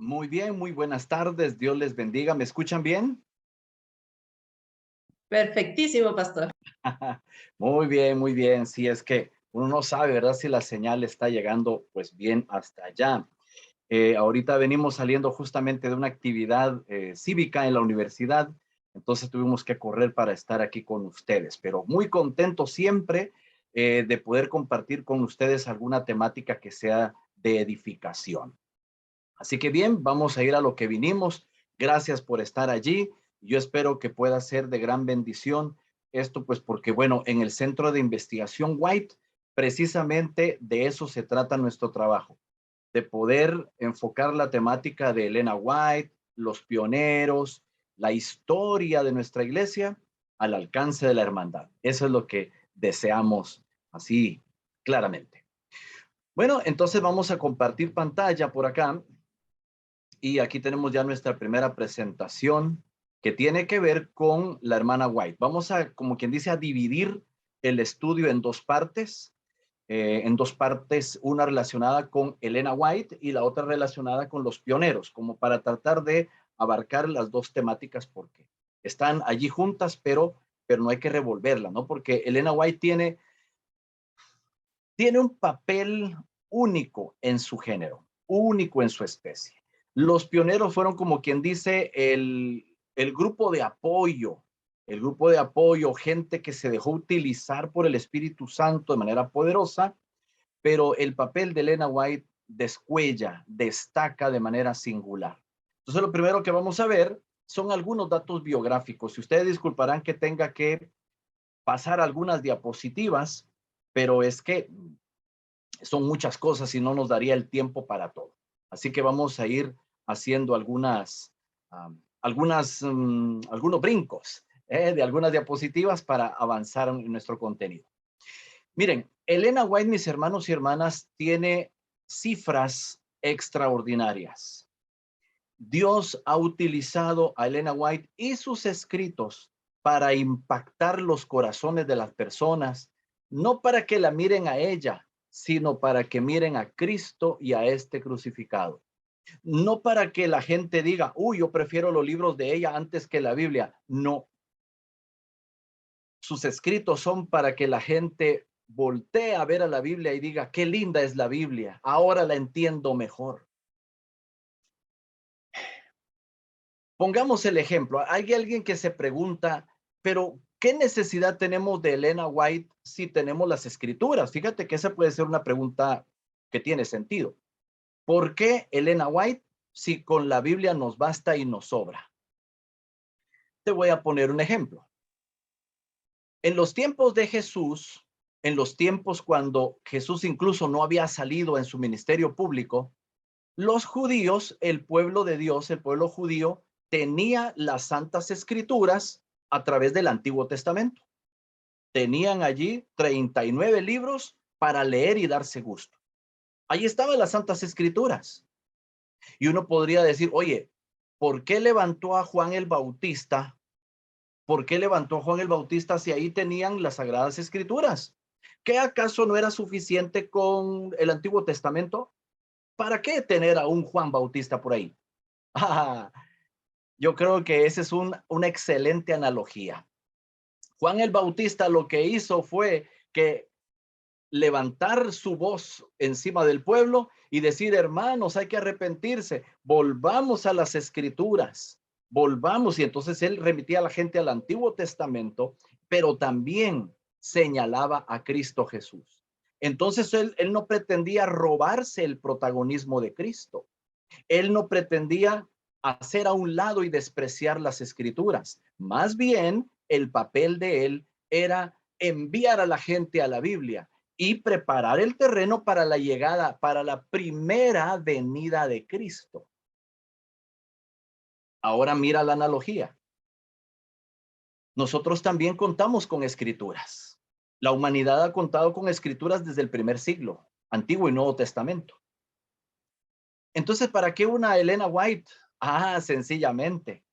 Muy bien, muy buenas tardes. Dios les bendiga. ¿Me escuchan bien? Perfectísimo, pastor. Muy bien, muy bien. Sí, es que uno no sabe, ¿verdad? Si la señal está llegando pues bien hasta allá. Ahorita venimos saliendo justamente de una actividad cívica en la universidad, entonces tuvimos que correr para estar aquí con ustedes, pero muy contento siempre de poder compartir con ustedes alguna temática que sea de edificación. Así que bien, vamos a ir a lo que vinimos. Gracias por estar allí. Yo espero que pueda ser de gran bendición esto, pues porque, bueno, en el Centro de Investigación White, precisamente de eso se trata nuestro trabajo, de poder enfocar la temática de Elena White, los pioneros, la historia de nuestra iglesia al alcance de la hermandad. Eso es lo que deseamos así claramente. Bueno, entonces vamos a compartir pantalla por acá. Y aquí tenemos ya nuestra primera presentación que tiene que ver con la hermana White. Vamos a, como quien dice, a dividir el estudio en dos partes, una relacionada con Elena White y la otra relacionada con los pioneros, como para tratar de abarcar las dos temáticas porque están allí juntas, pero no hay que revolverla, ¿no? Porque Elena White tiene un papel único en su género, único en su especie. Los pioneros fueron como quien dice el grupo de apoyo, gente que se dejó utilizar por el Espíritu Santo de manera poderosa, pero el papel de Elena White descuella, destaca de manera singular. Entonces lo primero que vamos a ver son algunos datos biográficos. Si ustedes disculparán que tenga que pasar algunas diapositivas, pero es que son muchas cosas y no nos daría el tiempo para todo. Así que vamos a ir haciendo algunos brincos de algunas diapositivas para avanzar en nuestro contenido. Miren, Elena White, mis hermanos y hermanas, tiene cifras extraordinarias. Dios ha utilizado a Elena White y sus escritos para impactar los corazones de las personas, no para que la miren a ella, sino para que miren a Cristo y a este crucificado. No para que la gente diga, uy, yo prefiero los libros de ella antes que la Biblia. No, sus escritos son para que la gente voltee a ver a la Biblia y diga, qué linda es la Biblia, ahora la entiendo mejor. Pongamos el ejemplo. Hay alguien que se pregunta, pero ¿qué necesidad tenemos de Elena White si tenemos las escrituras? Fíjate que esa puede ser una pregunta que tiene sentido. ¿Por qué Elena White si con la Biblia nos basta y nos sobra? Te voy a poner un ejemplo. En los tiempos de Jesús, en los tiempos cuando Jesús incluso no había salido en su ministerio público, los judíos, el pueblo de Dios, el pueblo judío, tenía las santas escrituras a través del Antiguo Testamento. Tenían allí 39 libros para leer y darse gusto. Ahí estaban las santas escrituras. Y uno podría decir, oye, ¿por qué levantó a Juan el Bautista? ¿Por qué levantó a Juan el Bautista si ahí tenían las sagradas escrituras? ¿Qué acaso no era suficiente con el Antiguo Testamento? ¿Para qué tener a un Juan Bautista por ahí? Yo creo que esa es una excelente analogía. Juan el Bautista lo que hizo fue que levantar su voz encima del pueblo y decir, hermanos, hay que arrepentirse, volvamos a las escrituras, volvamos. Y entonces él remitía a la gente al Antiguo Testamento, pero también señalaba a Cristo Jesús. Entonces él no pretendía robarse el protagonismo de Cristo. Él no pretendía hacer a un lado y despreciar las escrituras. Más bien, el papel de él era enviar a la gente a la Biblia y preparar el terreno para la llegada, para la primera venida de Cristo. Ahora mira la analogía. Nosotros también contamos con escrituras. La humanidad ha contado con escrituras desde el primer siglo, Antiguo y Nuevo Testamento. Entonces, ¿para qué una Elena White? Sencillamente,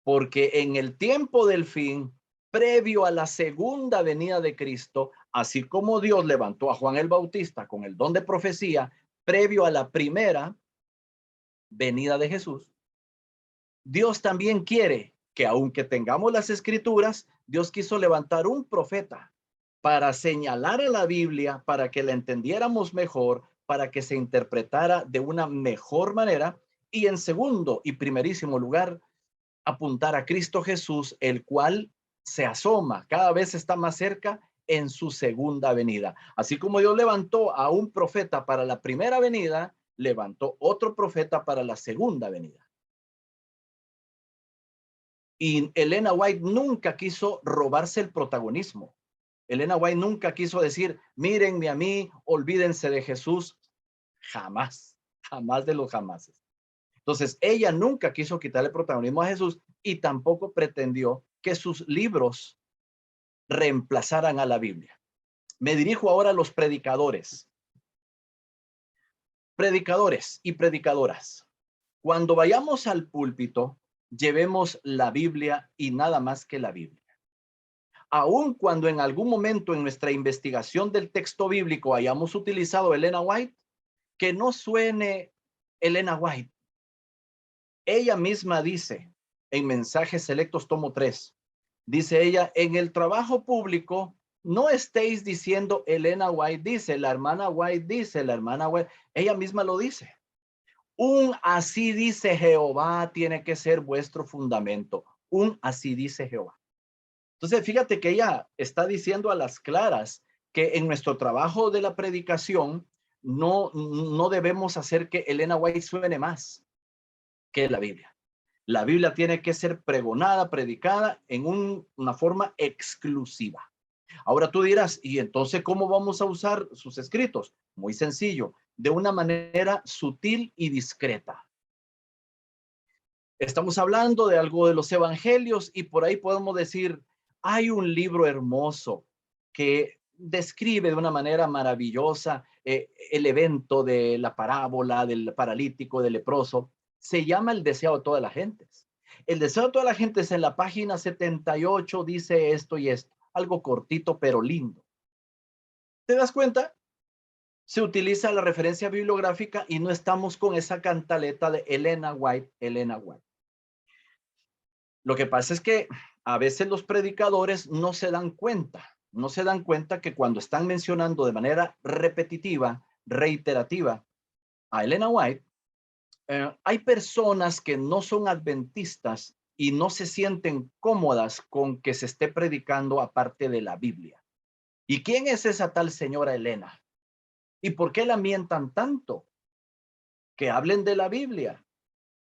porque en el tiempo del fin, previo a la segunda venida de Cristo, así como Dios levantó a Juan el Bautista con el don de profecía, previo a la primera, venida de Jesús, Dios también quiere que aunque tengamos las escrituras, Dios quiso levantar un profeta para señalar a la Biblia, para que la entendiéramos mejor, para que se interpretara de una mejor manera y en segundo y primerísimo lugar, apuntar a Cristo Jesús, el cual se asoma, cada vez está más cerca en su segunda venida. Así como Dios levantó a un profeta para la primera venida, levantó otro profeta para la segunda venida. Y Elena White nunca quiso robarse el protagonismo. Elena White nunca quiso decir, mírenme a mí, olvídense de Jesús. Jamás, jamás de los jamases. Entonces, ella nunca quiso quitarle protagonismo a Jesús y tampoco pretendió que sus libros reemplazaran a la Biblia. Me dirijo ahora a los predicadores. Predicadores y predicadoras. Cuando vayamos al púlpito, llevemos la Biblia y nada más que la Biblia. Aun cuando en algún momento en nuestra investigación del texto bíblico hayamos utilizado Elena White, que no suene Elena White. Ella misma dice en Mensajes Selectos, tomo 3, dice ella, en el trabajo público, no estéis diciendo Elena White dice, la hermana White dice, la hermana White, ella misma lo dice. Un así dice Jehová tiene que ser vuestro fundamento. Un así dice Jehová. Entonces, fíjate que ella está diciendo a las claras que en nuestro trabajo de la predicación no debemos hacer que Elena White suene más que la Biblia. La Biblia tiene que ser pregonada, predicada en una forma exclusiva. Ahora tú dirás, ¿y entonces cómo vamos a usar sus escritos? Muy sencillo, de una manera sutil y discreta. Estamos hablando de algo de los evangelios y por ahí podemos decir, hay un libro hermoso que describe de una manera maravillosa el evento de la parábola del paralítico, del leproso. Se llama El deseo de todas las gentes. El deseo de todas las gentes en la página 78 dice esto y esto, algo cortito pero lindo. ¿Te das cuenta? Se utiliza la referencia bibliográfica y no estamos con esa cantaleta de Elena White, Elena White. Lo que pasa es que a veces los predicadores no se dan cuenta que cuando están mencionando de manera repetitiva, reiterativa a Elena White, hay personas que no son adventistas y no se sienten cómodas con que se esté predicando aparte de la Biblia. ¿Y quién es esa tal señora Elena? ¿Y por qué la mientan tanto? Que hablen de la Biblia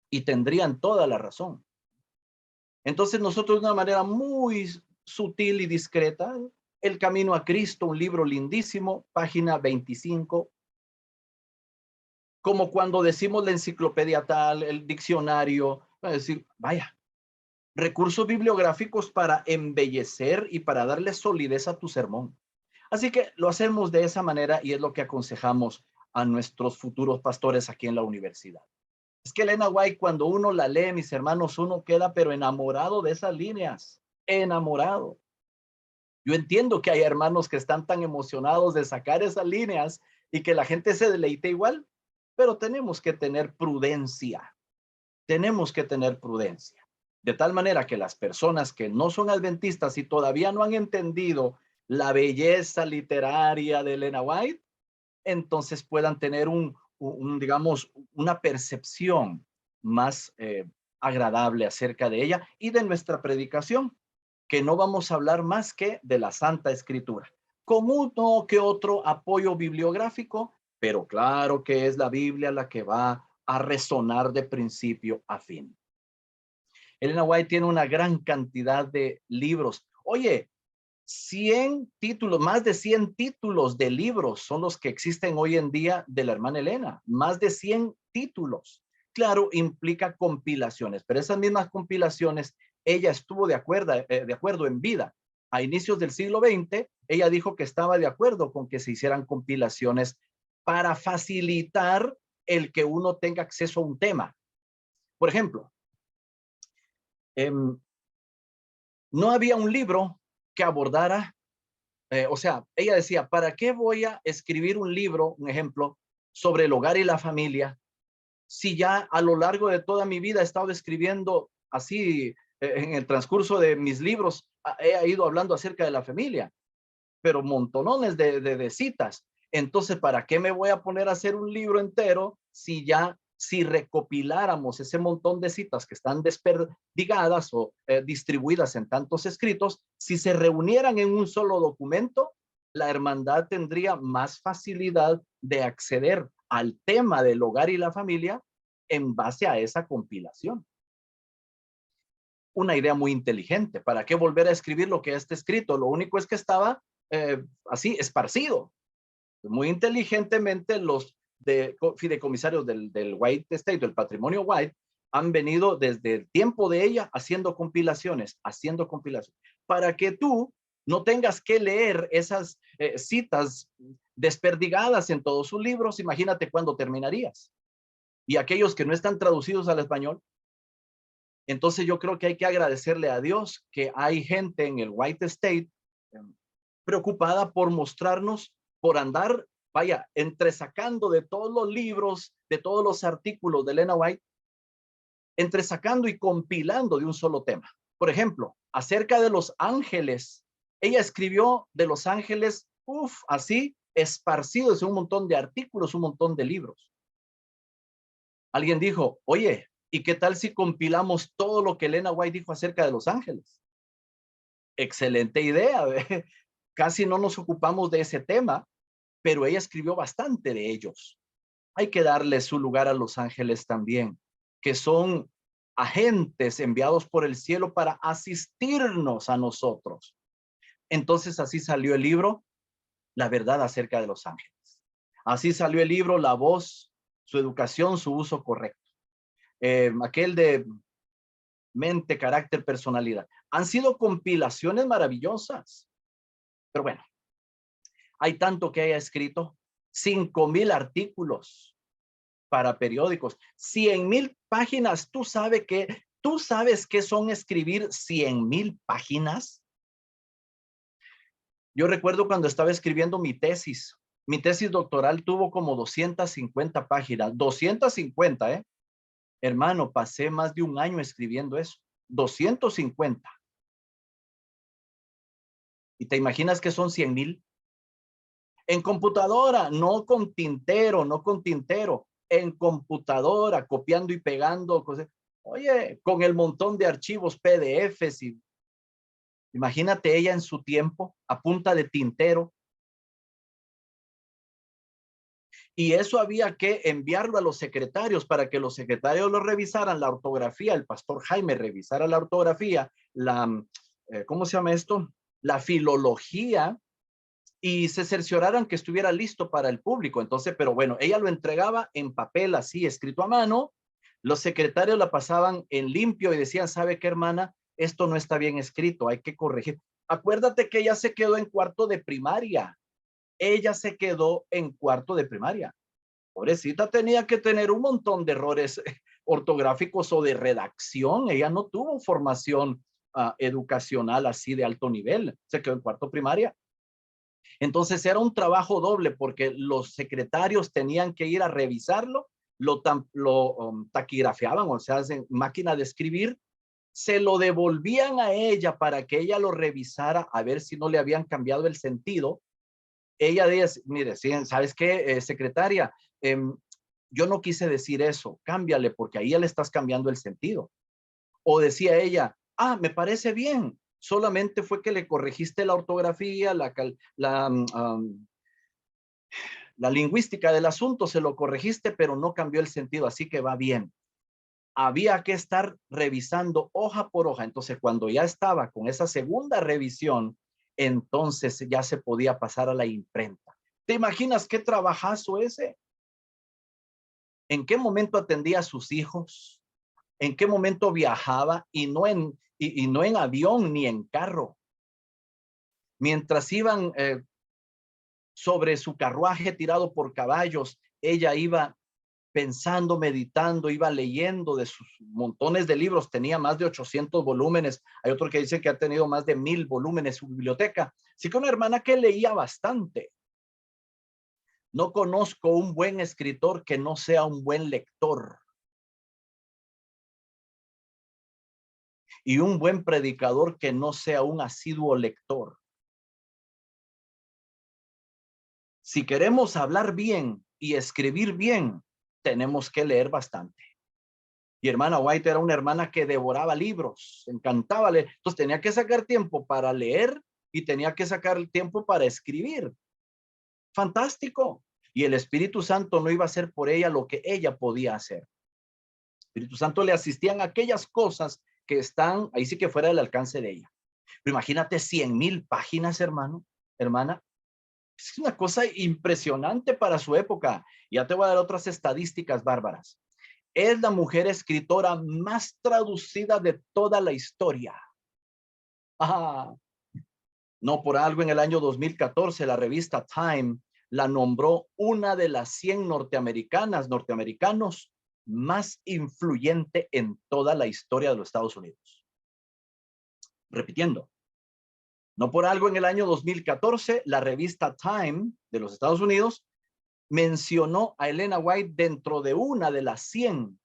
y tendrían toda la razón. Entonces nosotros de una manera muy sutil y discreta, El Camino a Cristo, un libro lindísimo, página 25, como cuando decimos la enciclopedia tal, el diccionario, es decir, vaya, recursos bibliográficos para embellecer y para darle solidez a tu sermón. Así que lo hacemos de esa manera y es lo que aconsejamos a nuestros futuros pastores aquí en la universidad. Es que Elena White, cuando uno la lee, mis hermanos, uno queda pero enamorado de esas líneas, enamorado. Yo entiendo que hay hermanos que están tan emocionados de sacar esas líneas y que la gente se deleite igual, pero tenemos que tener prudencia. Tenemos que tener prudencia. De tal manera que las personas que no son adventistas y todavía no han entendido la belleza literaria de Elena White, entonces puedan tener digamos, una percepción más agradable acerca de ella y de nuestra predicación, que no vamos a hablar más que de la Santa Escritura, con uno que otro apoyo bibliográfico, pero claro que es la Biblia la que va a resonar de principio a fin. Elena White tiene una gran cantidad de libros. Oye, 100 títulos, más de 100 títulos de libros son los que existen hoy en día de la hermana Elena, más de 100 títulos. Claro, implica compilaciones, pero esas mismas compilaciones, ella estuvo de acuerdo en vida. A inicios del siglo XX, ella dijo que estaba de acuerdo con que se hicieran compilaciones para facilitar el que uno tenga acceso a un tema. Por ejemplo, no había un libro que abordara, o sea, ella decía, ¿para qué voy a escribir un libro, un ejemplo, sobre el hogar y la familia, si ya a lo largo de toda mi vida he estado escribiendo así, en el transcurso de mis libros, he ido hablando acerca de la familia, pero montonones de citas. Entonces, ¿para qué me voy a poner a hacer un libro entero si recopiláramos ese montón de citas que están desperdigadas o distribuidas en tantos escritos, si se reunieran en un solo documento, la hermandad tendría más facilidad de acceder al tema del hogar y la familia en base a esa compilación? Una idea muy inteligente. ¿Para qué volver a escribir lo que ya está escrito? Lo único es que estaba así esparcido. Muy inteligentemente los fideicomisarios del White Estate, del patrimonio White, han venido desde el tiempo de ella haciendo compilaciones, para que tú no tengas que leer esas citas desperdigadas en todos sus libros. Imagínate cuándo terminarías. Y aquellos que no están traducidos al español. Entonces yo creo que hay que agradecerle a Dios que hay gente en el White Estate preocupada por mostrarnos, por andar, vaya, entresacando de todos los libros, de todos los artículos de Elena White, entresacando y compilando de un solo tema. Por ejemplo, acerca de los ángeles, ella escribió de los ángeles, así, esparcidos en un montón de artículos, un montón de libros. Alguien dijo, oye, ¿y qué tal si compilamos todo lo que Elena White dijo acerca de los ángeles? Excelente idea. Casi no nos ocupamos de ese tema, pero ella escribió bastante de ellos. Hay que darle su lugar a los ángeles también, que son agentes enviados por el cielo para asistirnos a nosotros. Entonces así salió el libro, La verdad acerca de los ángeles. Así salió el libro, La voz, su educación, su uso correcto. Aquel de mente, carácter, personalidad. Han sido compilaciones maravillosas. Pero bueno, hay tanto que haya escrito, 5,000 artículos para periódicos, 100,000 páginas. ¿Tú sabes qué son escribir 100,000 páginas? Yo recuerdo cuando estaba escribiendo mi tesis doctoral tuvo como 250 páginas, 250, hermano, pasé más de un año escribiendo eso, 250. ¿Y te imaginas que son 100,000? En computadora, no con tintero, en computadora, copiando y pegando cosas. Oye, con el montón de archivos PDFs y imagínate ella en su tiempo, a punta de tintero. Y eso había que enviarlo a los secretarios para que los secretarios lo revisaran, la ortografía, el pastor Jaime revisara la ortografía, ¿cómo se llama esto? La filología, y se cercioraran que estuviera listo para el público. Entonces, pero bueno, ella lo entregaba en papel así, escrito a mano. Los secretarios la pasaban en limpio y decían, ¿sabe qué, hermana? Esto no está bien escrito, hay que corregir. Acuérdate que ella se quedó en cuarto de primaria. Ella se quedó en cuarto de primaria. Pobrecita, tenía que tener un montón de errores ortográficos o de redacción. Ella no tuvo formación educacional así de alto nivel. Se quedó en cuarto primaria. Entonces era un trabajo doble porque los secretarios tenían que ir a revisarlo, lo taquigrafiaban, o sea, en máquina de escribir, se lo devolvían a ella para que ella lo revisara a ver si no le habían cambiado el sentido. Ella dice, mire, ¿sabes qué, secretaria? Yo no quise decir eso, cámbiale porque ahí ya le estás cambiando el sentido. O decía ella, me parece bien, solamente fue que le corregiste la ortografía, la lingüística del asunto, se lo corregiste, pero no cambió el sentido, así que va bien. Había que estar revisando hoja por hoja. Entonces, cuando ya estaba con esa segunda revisión, entonces ya se podía pasar a la imprenta. ¿Te imaginas qué trabajazo ese? ¿En qué momento atendía a sus hijos? ¿En qué momento viajaba? Y no en avión ni en carro. Mientras iban sobre su carruaje tirado por caballos, ella iba pensando, meditando, iba leyendo de sus montones de libros. Tenía más de 800 volúmenes. Hay otro que dice que ha tenido más de 1,000 volúmenes en su biblioteca. Así que una hermana que leía bastante. No conozco un buen escritor que no sea un buen lector. Y un buen predicador que no sea un asiduo lector. Si queremos hablar bien y escribir bien, tenemos que leer bastante. Y hermana White era una hermana que devoraba libros, encantaba leer. Entonces tenía que sacar tiempo para leer y tenía que sacar el tiempo para escribir. Fantástico. Y el Espíritu Santo no iba a hacer por ella lo que ella podía hacer. El Espíritu Santo le asistían a aquellas cosas que están ahí, sí que fuera del alcance de ella. Pero imagínate 100,000 páginas, hermano, hermana. Es una cosa impresionante para su época. Ya te voy a dar otras estadísticas bárbaras. Es la mujer escritora más traducida de toda la historia. Ah, no por algo en el año 2014 la revista Time la nombró una de las 100 norteamericanos más influyente en toda la historia de los Estados Unidos. Repitiendo, no por algo en el año 2014 la revista Time de los Estados Unidos mencionó a Elena White dentro de una de las 100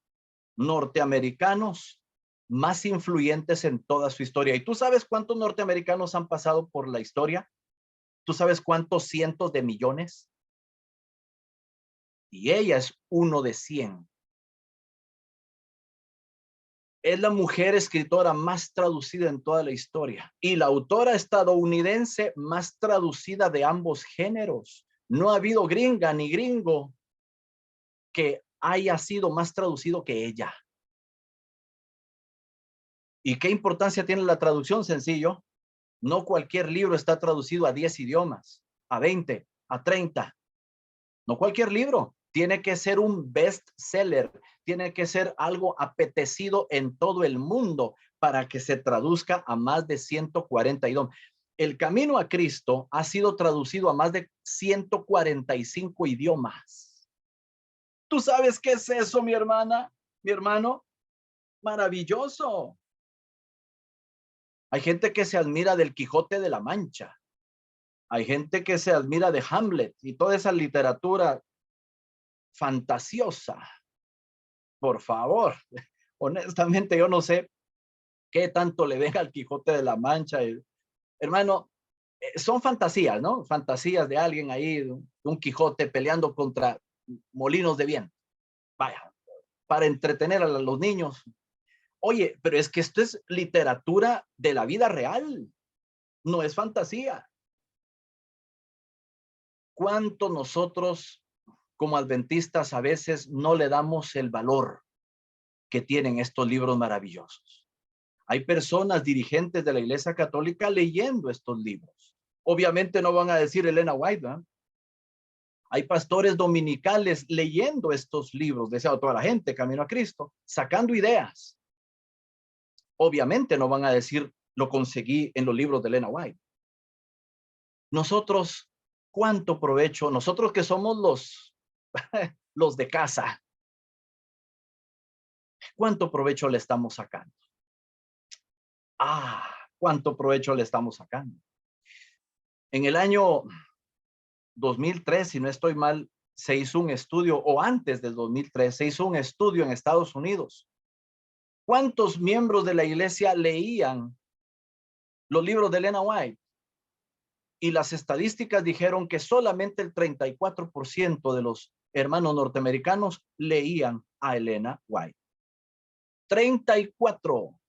norteamericanos más influyentes en toda su historia. ¿Y tú sabes cuántos norteamericanos han pasado por la historia? ¿Tú sabes cuántos cientos de millones? Y ella es uno de 100. Es la mujer escritora más traducida en toda la historia y la autora estadounidense más traducida de ambos géneros. No ha habido gringa ni gringo que haya sido más traducido que ella. ¿Y qué importancia tiene la traducción? Sencillo. No cualquier libro está traducido a 10 idiomas, a 20, a 30. No cualquier libro. Tiene que ser un bestseller. Tiene que ser algo apetecido en todo el mundo para que se traduzca a más de 140 idiomas. El Camino a Cristo ha sido traducido a más de 145 idiomas. ¿Tú sabes qué es eso, mi hermana, mi hermano? Maravilloso. Hay gente que se admira del Quijote de la Mancha. Hay gente que se admira de Hamlet y toda esa literatura fantasiosa. Por favor, honestamente yo no sé qué tanto le ven al Quijote de la Mancha. Hermano, son fantasías, ¿no? Fantasías de alguien ahí, de un Quijote peleando contra molinos de viento. Vaya, para entretener a los niños. Oye, pero es que esto es literatura de la vida real, no es fantasía. ¿Cuánto nosotros como adventistas a veces no le damos el valor que tienen estos libros maravillosos? Hay personas dirigentes de la Iglesia Católica leyendo estos libros. Obviamente no van a decir Elena White, ¿no? Hay pastores dominicales leyendo estos libros, deseado toda la gente, Camino a Cristo, sacando ideas. Obviamente no van a decir lo conseguí en los libros de Elena White. Nosotros, ¿cuánto provecho? Nosotros que somos los de casa, ¿cuánto provecho le estamos sacando? ¿Cuánto provecho le estamos sacando? En el año 2003, si no estoy mal, se hizo un estudio, o antes del 2003, se hizo un estudio en Estados Unidos. ¿Cuántos miembros de la iglesia leían los libros de Elena White? Y las estadísticas dijeron que solamente el 34% de los hermanos norteamericanos leían a Elena White. 34.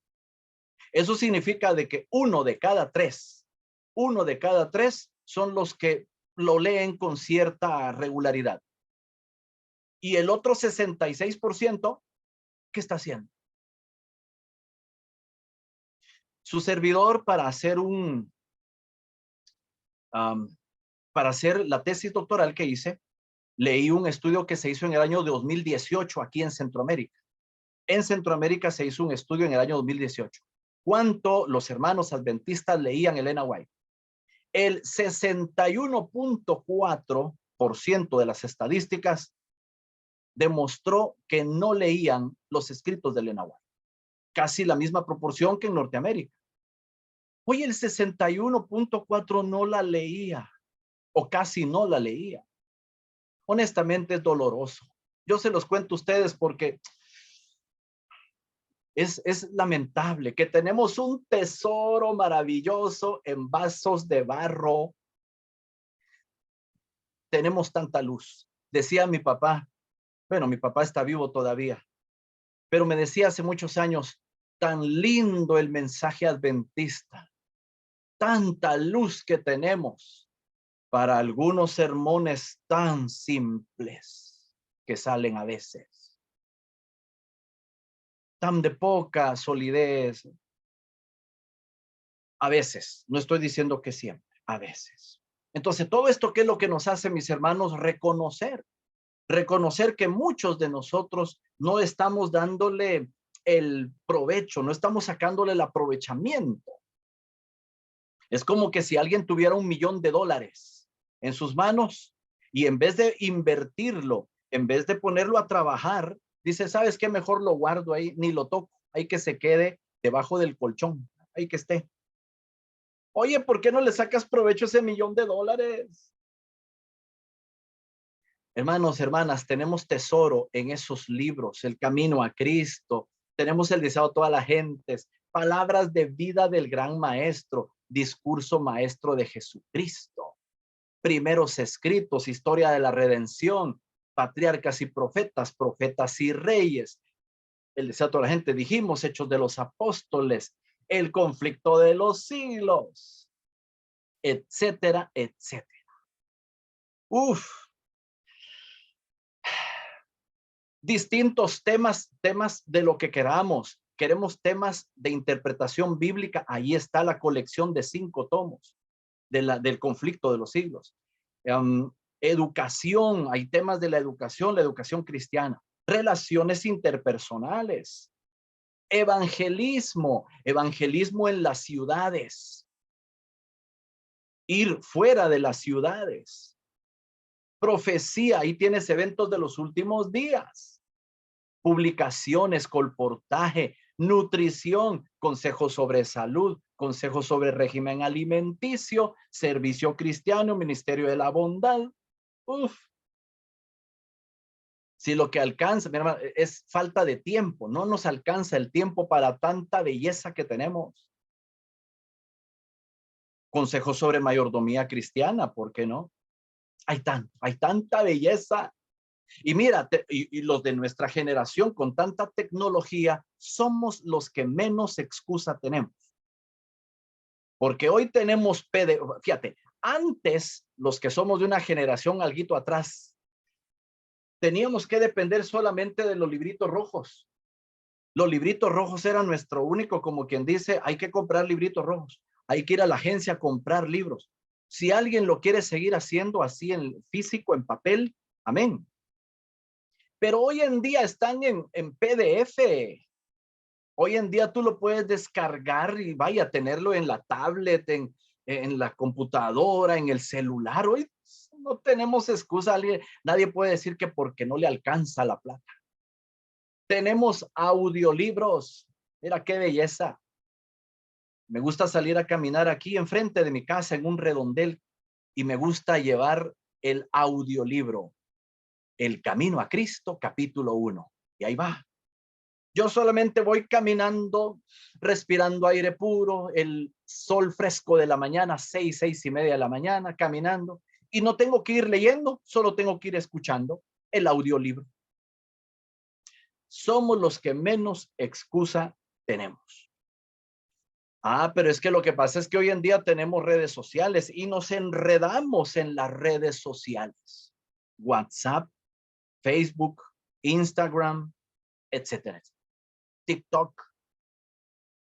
Eso significa de que uno de cada tres son los que lo leen con cierta regularidad. Y el otro 66%, ¿qué está haciendo? Su servidor para hacer la tesis doctoral que hice, leí un estudio que se hizo en el año 2018 aquí en Centroamérica. En Centroamérica se hizo un estudio en el año 2018. ¿Cuánto los hermanos adventistas leían Elena White? El 61.4% de las estadísticas demostró que no leían los escritos de Elena White. Casi la misma proporción que en Norteamérica. Hoy el 61.4% no la leía o casi no la leía. honestamente es doloroso. Yo se los cuento a ustedes porque es lamentable que tenemos un tesoro maravilloso en vasos de barro. Tenemos tanta luz. Decía mi papá, bueno, mi papá está vivo todavía, pero me decía hace muchos años, tan lindo el mensaje adventista, tanta luz que tenemos para algunos sermones tan simples que salen a veces, tan de poca solidez, a veces, no estoy diciendo que siempre, a veces. Entonces, todo esto, ¿qué es lo que nos hace, mis hermanos? Reconocer que muchos de nosotros no estamos dándole el provecho, no estamos sacándole el aprovechamiento. Es como que si alguien tuviera $1,000,000 en sus manos y en vez de invertirlo, en vez de ponerlo a trabajar, dice, ¿sabes qué? Mejor lo guardo ahí, ni lo toco, hay que se quede debajo del colchón, ahí que esté. Oye, ¿por qué no le sacas provecho a ese $1,000,000? Hermanos, hermanas, tenemos tesoro en esos libros, el camino a Cristo, tenemos el deseo de todas las gentes, palabras de vida del gran maestro, discurso maestro de Jesucristo, primeros escritos, historia de la redención, patriarcas y profetas, profetas y reyes, el deseo de toda la gente, dijimos, hechos de los apóstoles, el conflicto de los siglos, etcétera, etcétera. Uf, distintos temas de lo que queramos. Queremos temas de interpretación bíblica. Ahí está la colección de 5 tomos del conflicto de los siglos. Educación, hay temas de la educación cristiana. Relaciones interpersonales. Evangelismo en las ciudades. Ir fuera de las ciudades. Profecía, ahí tienes eventos de los últimos días. Publicaciones, colportaje, nutrición, consejos sobre salud, consejos sobre régimen alimenticio, servicio cristiano, ministerio de la bondad. Uf. Si lo que alcanza, mi hermano, es falta de tiempo, no nos alcanza el tiempo para tanta belleza que tenemos. Consejos sobre mayordomía cristiana, ¿por qué no? Hay tanta belleza. Y mira, y los de nuestra generación con tanta tecnología, somos los que menos excusa tenemos. Porque hoy tenemos PDF, fíjate, antes los que somos de una generación alguito atrás, teníamos que depender solamente de los libritos rojos. Los libritos rojos eran nuestro único, como quien dice, hay que comprar libritos rojos, hay que ir a la agencia a comprar libros. Si alguien lo quiere seguir haciendo así en físico, en papel, amén. Pero hoy en día están en PDF. Hoy en día tú lo puedes descargar y vaya, tenerlo en la tablet, en la computadora, en el celular. Hoy no tenemos excusa. Nadie puede decir que porque no le alcanza la plata. Tenemos audiolibros. Mira qué belleza. Me gusta salir a caminar aquí enfrente de mi casa en un redondel y me gusta llevar el audiolibro. El Camino a Cristo, capítulo 1. Y ahí va. Yo solamente voy caminando, respirando aire puro, el sol fresco de la mañana, 6:30 de la mañana, caminando. Y no tengo que ir leyendo, solo tengo que ir escuchando el audiolibro. Somos los que menos excusa tenemos. Pero es que lo que pasa es que hoy en día tenemos redes sociales y nos enredamos en las redes sociales. WhatsApp, Facebook, Instagram, etcétera. TikTok.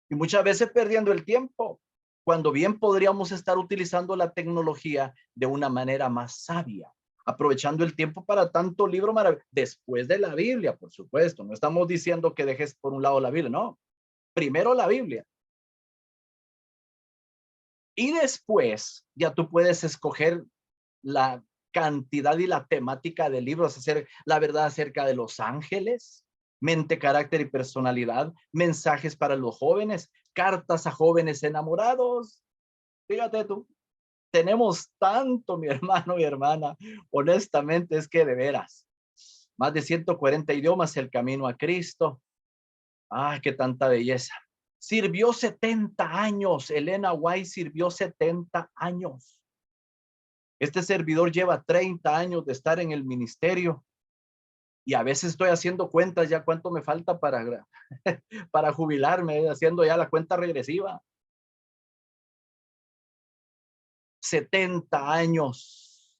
Y muchas veces perdiendo el tiempo, cuando bien podríamos estar utilizando la tecnología de una manera más sabia, aprovechando el tiempo para tanto libro maravilloso, después de la Biblia, por supuesto. No estamos diciendo que dejes por un lado la Biblia, no. Primero la Biblia. Y después ya tú puedes escoger la cantidad y la temática de libros, hacer la verdad acerca de los ángeles, mente, carácter y personalidad, mensajes para los jóvenes, cartas a jóvenes enamorados. Fíjate tú, Tenemos tanto, mi hermano, mi hermana. Honestamente, es que de veras, más de 140 idiomas, el camino a Cristo. ¡Ay, qué tanta belleza! Sirvió 70 años. Elena White sirvió 70 años. Este servidor lleva 30 años de estar en el ministerio. Y a veces estoy haciendo cuentas ya cuánto me falta para jubilarme, haciendo ya la cuenta regresiva. 70 años.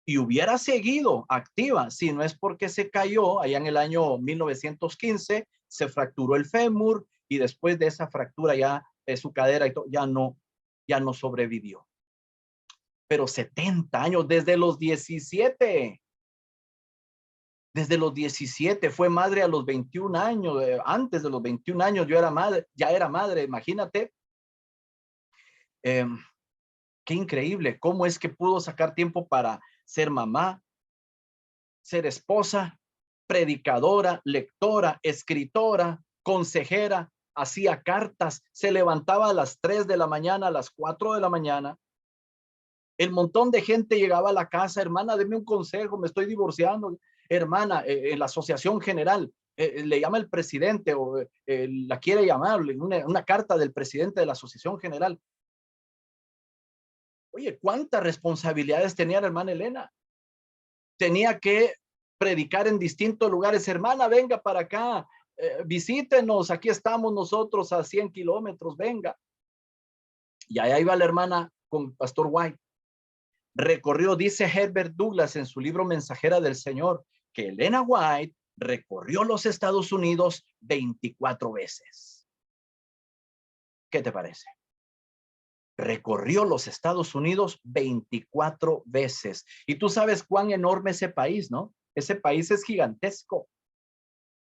Y hubiera seguido activa si no es porque se cayó allá en el año 1915, se fracturó el fémur y después de esa fractura ya su cadera y todo, ya no sobrevivió. Pero 70 años desde los 17. Desde los 17 fue madre a los 21 años. Antes de los 21 años yo era madre, ya era madre, imagínate. Qué increíble, cómo es que pudo sacar tiempo para ser mamá, ser esposa, predicadora, lectora, escritora, consejera, hacía cartas, se levantaba a las 3 de la mañana, a las 4 de la mañana. El montón de gente llegaba a la casa, hermana, deme un consejo, me estoy divorciando. Hermana, en la asociación general, le llama el presidente o la quiere llamar, una carta del presidente de la asociación general. Oye, ¿cuántas responsabilidades tenía la hermana Elena? Tenía que predicar en distintos lugares. Hermana, venga para acá, visítenos, aquí estamos nosotros a 100 kilómetros, venga. Y allá iba la hermana con Pastor White. Recorrió, dice Herbert Douglas en su libro Mensajera del Señor, que Elena White recorrió los Estados Unidos 24 veces. ¿Qué te parece? Recorrió los Estados Unidos 24 veces. Y tú sabes cuán enorme ese país, ¿no? Ese país es gigantesco.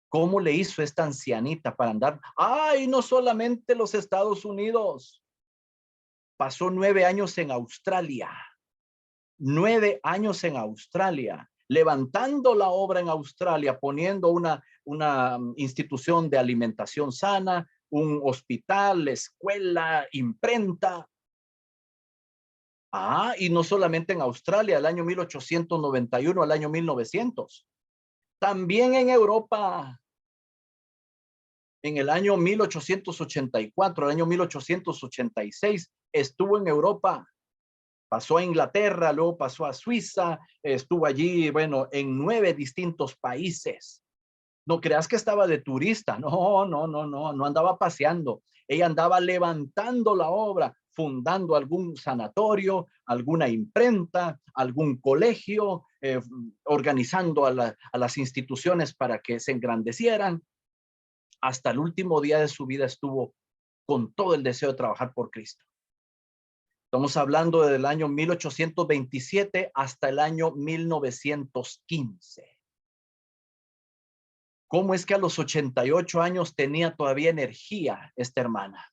¿Cómo le hizo esta ancianita para andar? ¡Ay, no solamente los Estados Unidos! Pasó 9 años en Australia. 9 años en Australia, levantando la obra en Australia, poniendo una institución de alimentación sana, un hospital, escuela, imprenta. Y no solamente en Australia, el año 1891 al año 1900. También en Europa. En el año 1884, el año 1886, estuvo en Europa. Pasó a Inglaterra, luego pasó a Suiza, estuvo allí, bueno, en 9 distintos países. No creas que estaba de turista, no andaba paseando. Ella andaba levantando la obra, fundando algún sanatorio, alguna imprenta, algún colegio, organizando a las instituciones para que se engrandecieran. Hasta el último día de su vida estuvo con todo el deseo de trabajar por Cristo. Estamos hablando del año 1827 hasta el año 1915. ¿Cómo es que a los 88 años tenía todavía energía esta hermana?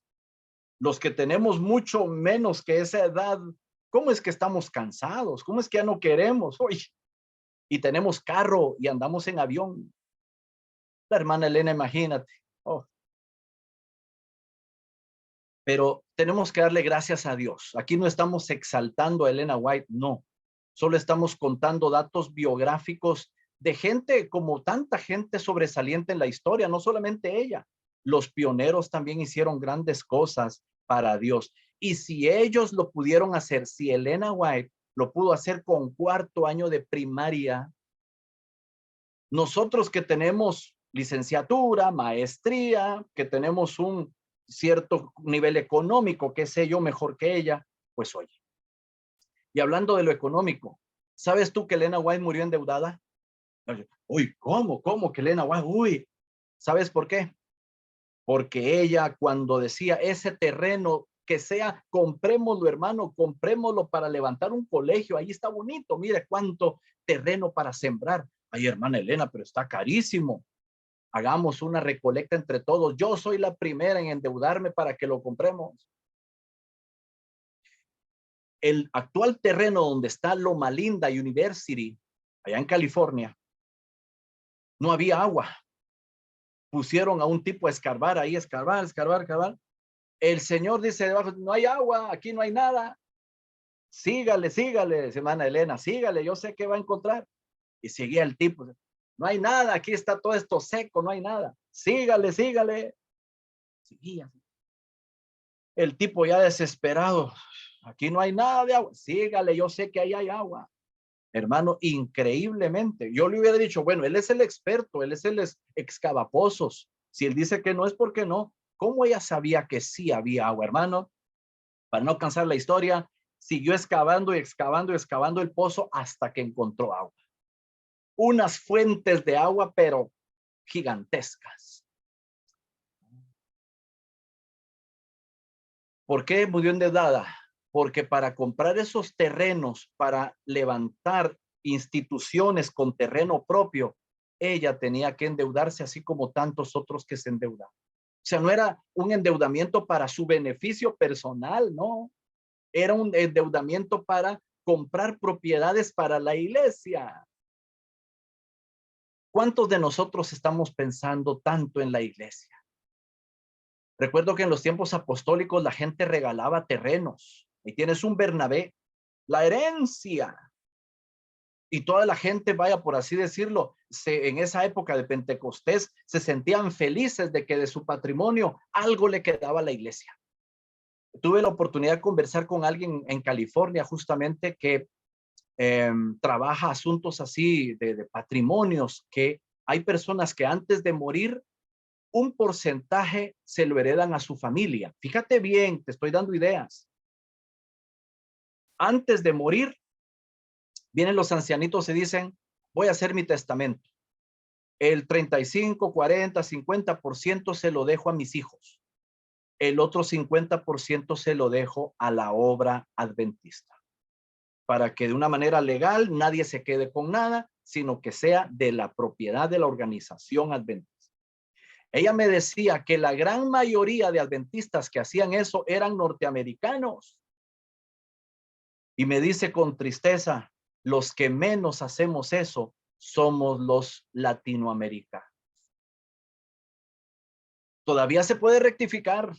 Los que tenemos mucho menos que esa edad, ¿cómo es que estamos cansados? ¿Cómo es que ya no queremos? Oye, y tenemos carro y andamos en avión. La hermana Elena, imagínate. Oh. Pero tenemos que darle gracias a Dios. Aquí no estamos exaltando a Elena White, no. Solo estamos contando datos biográficos de gente como tanta gente sobresaliente en la historia, no solamente ella. Los pioneros también hicieron grandes cosas para Dios. Y si ellos lo pudieron hacer, si Elena White lo pudo hacer con 4º año de primaria, nosotros que tenemos licenciatura, maestría, que tenemos un cierto nivel económico, qué sé yo, mejor que ella, pues oye. Y hablando de lo económico, ¿sabes tú que Elena White murió endeudada? Uy, ¿cómo que Elena White? Uy, ¿sabes por qué? Porque ella cuando decía ese terreno que sea, comprémoslo, hermano, comprémoslo para levantar un colegio, ahí está bonito, mire cuánto terreno para sembrar. Ay, hermana Elena, pero está carísimo. Hagamos una recolecta entre todos. Yo soy la primera en endeudarme para que lo compremos. El actual terreno donde está Loma Linda University, allá en California, no había agua. Pusieron a un tipo a escarbar ahí, escarbar. El señor dice debajo, no hay agua, aquí no hay nada. Sígale, sígale, hermana Elena, sígale, yo sé que va a encontrar. Y seguía el tipo, no hay nada, aquí está todo esto seco, no hay nada. Sígale, sígale. Seguía. El tipo ya desesperado, aquí no hay nada de agua. Sígale, yo sé que ahí hay agua. Hermano, increíblemente, yo le hubiera dicho, bueno, él es el experto, él es el excavapozos. Si él dice que no es porque no, ¿cómo ella sabía que sí había agua, hermano? Para no cansar la historia, siguió excavando y excavando y excavando el pozo hasta que encontró agua. Unas fuentes de agua, pero gigantescas. ¿Por qué murió endeudada? Porque para comprar esos terrenos, para levantar instituciones con terreno propio, ella tenía que endeudarse así como tantos otros que se endeudan. O sea, no era un endeudamiento para su beneficio personal, no. Era un endeudamiento para comprar propiedades para la iglesia. ¿Cuántos de nosotros estamos pensando tanto en la iglesia? Recuerdo que en los tiempos apostólicos la gente regalaba terrenos. Ahí tienes un Bernabé, la herencia. Y toda la gente, vaya por así decirlo, en esa época de Pentecostés se sentían felices de que de su patrimonio algo le quedaba a la iglesia. Tuve la oportunidad de conversar con alguien en California justamente que trabaja asuntos así de patrimonios, que hay personas que antes de morir un porcentaje se lo heredan a su familia. Fíjate bien, te estoy dando ideas. Antes de morir, vienen los ancianitos y dicen, voy a hacer mi testamento. El 35, 40, 50% se lo dejo a mis hijos. El otro 50% se lo dejo a la obra adventista. Para que de una manera legal nadie se quede con nada, sino que sea de la propiedad de la organización adventista. Ella me decía que la gran mayoría de adventistas que hacían eso eran norteamericanos. Y me dice con tristeza, los que menos hacemos eso somos los latinoamericanos. Todavía se puede rectificar.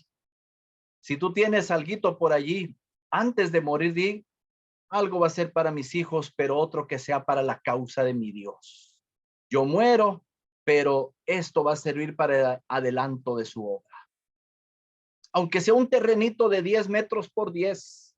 Si tú tienes alguito por allí, antes de morir, di, algo va a ser para mis hijos, pero otro que sea para la causa de mi Dios. Yo muero, pero esto va a servir para el adelanto de su obra. Aunque sea un terrenito de 10 metros por 10,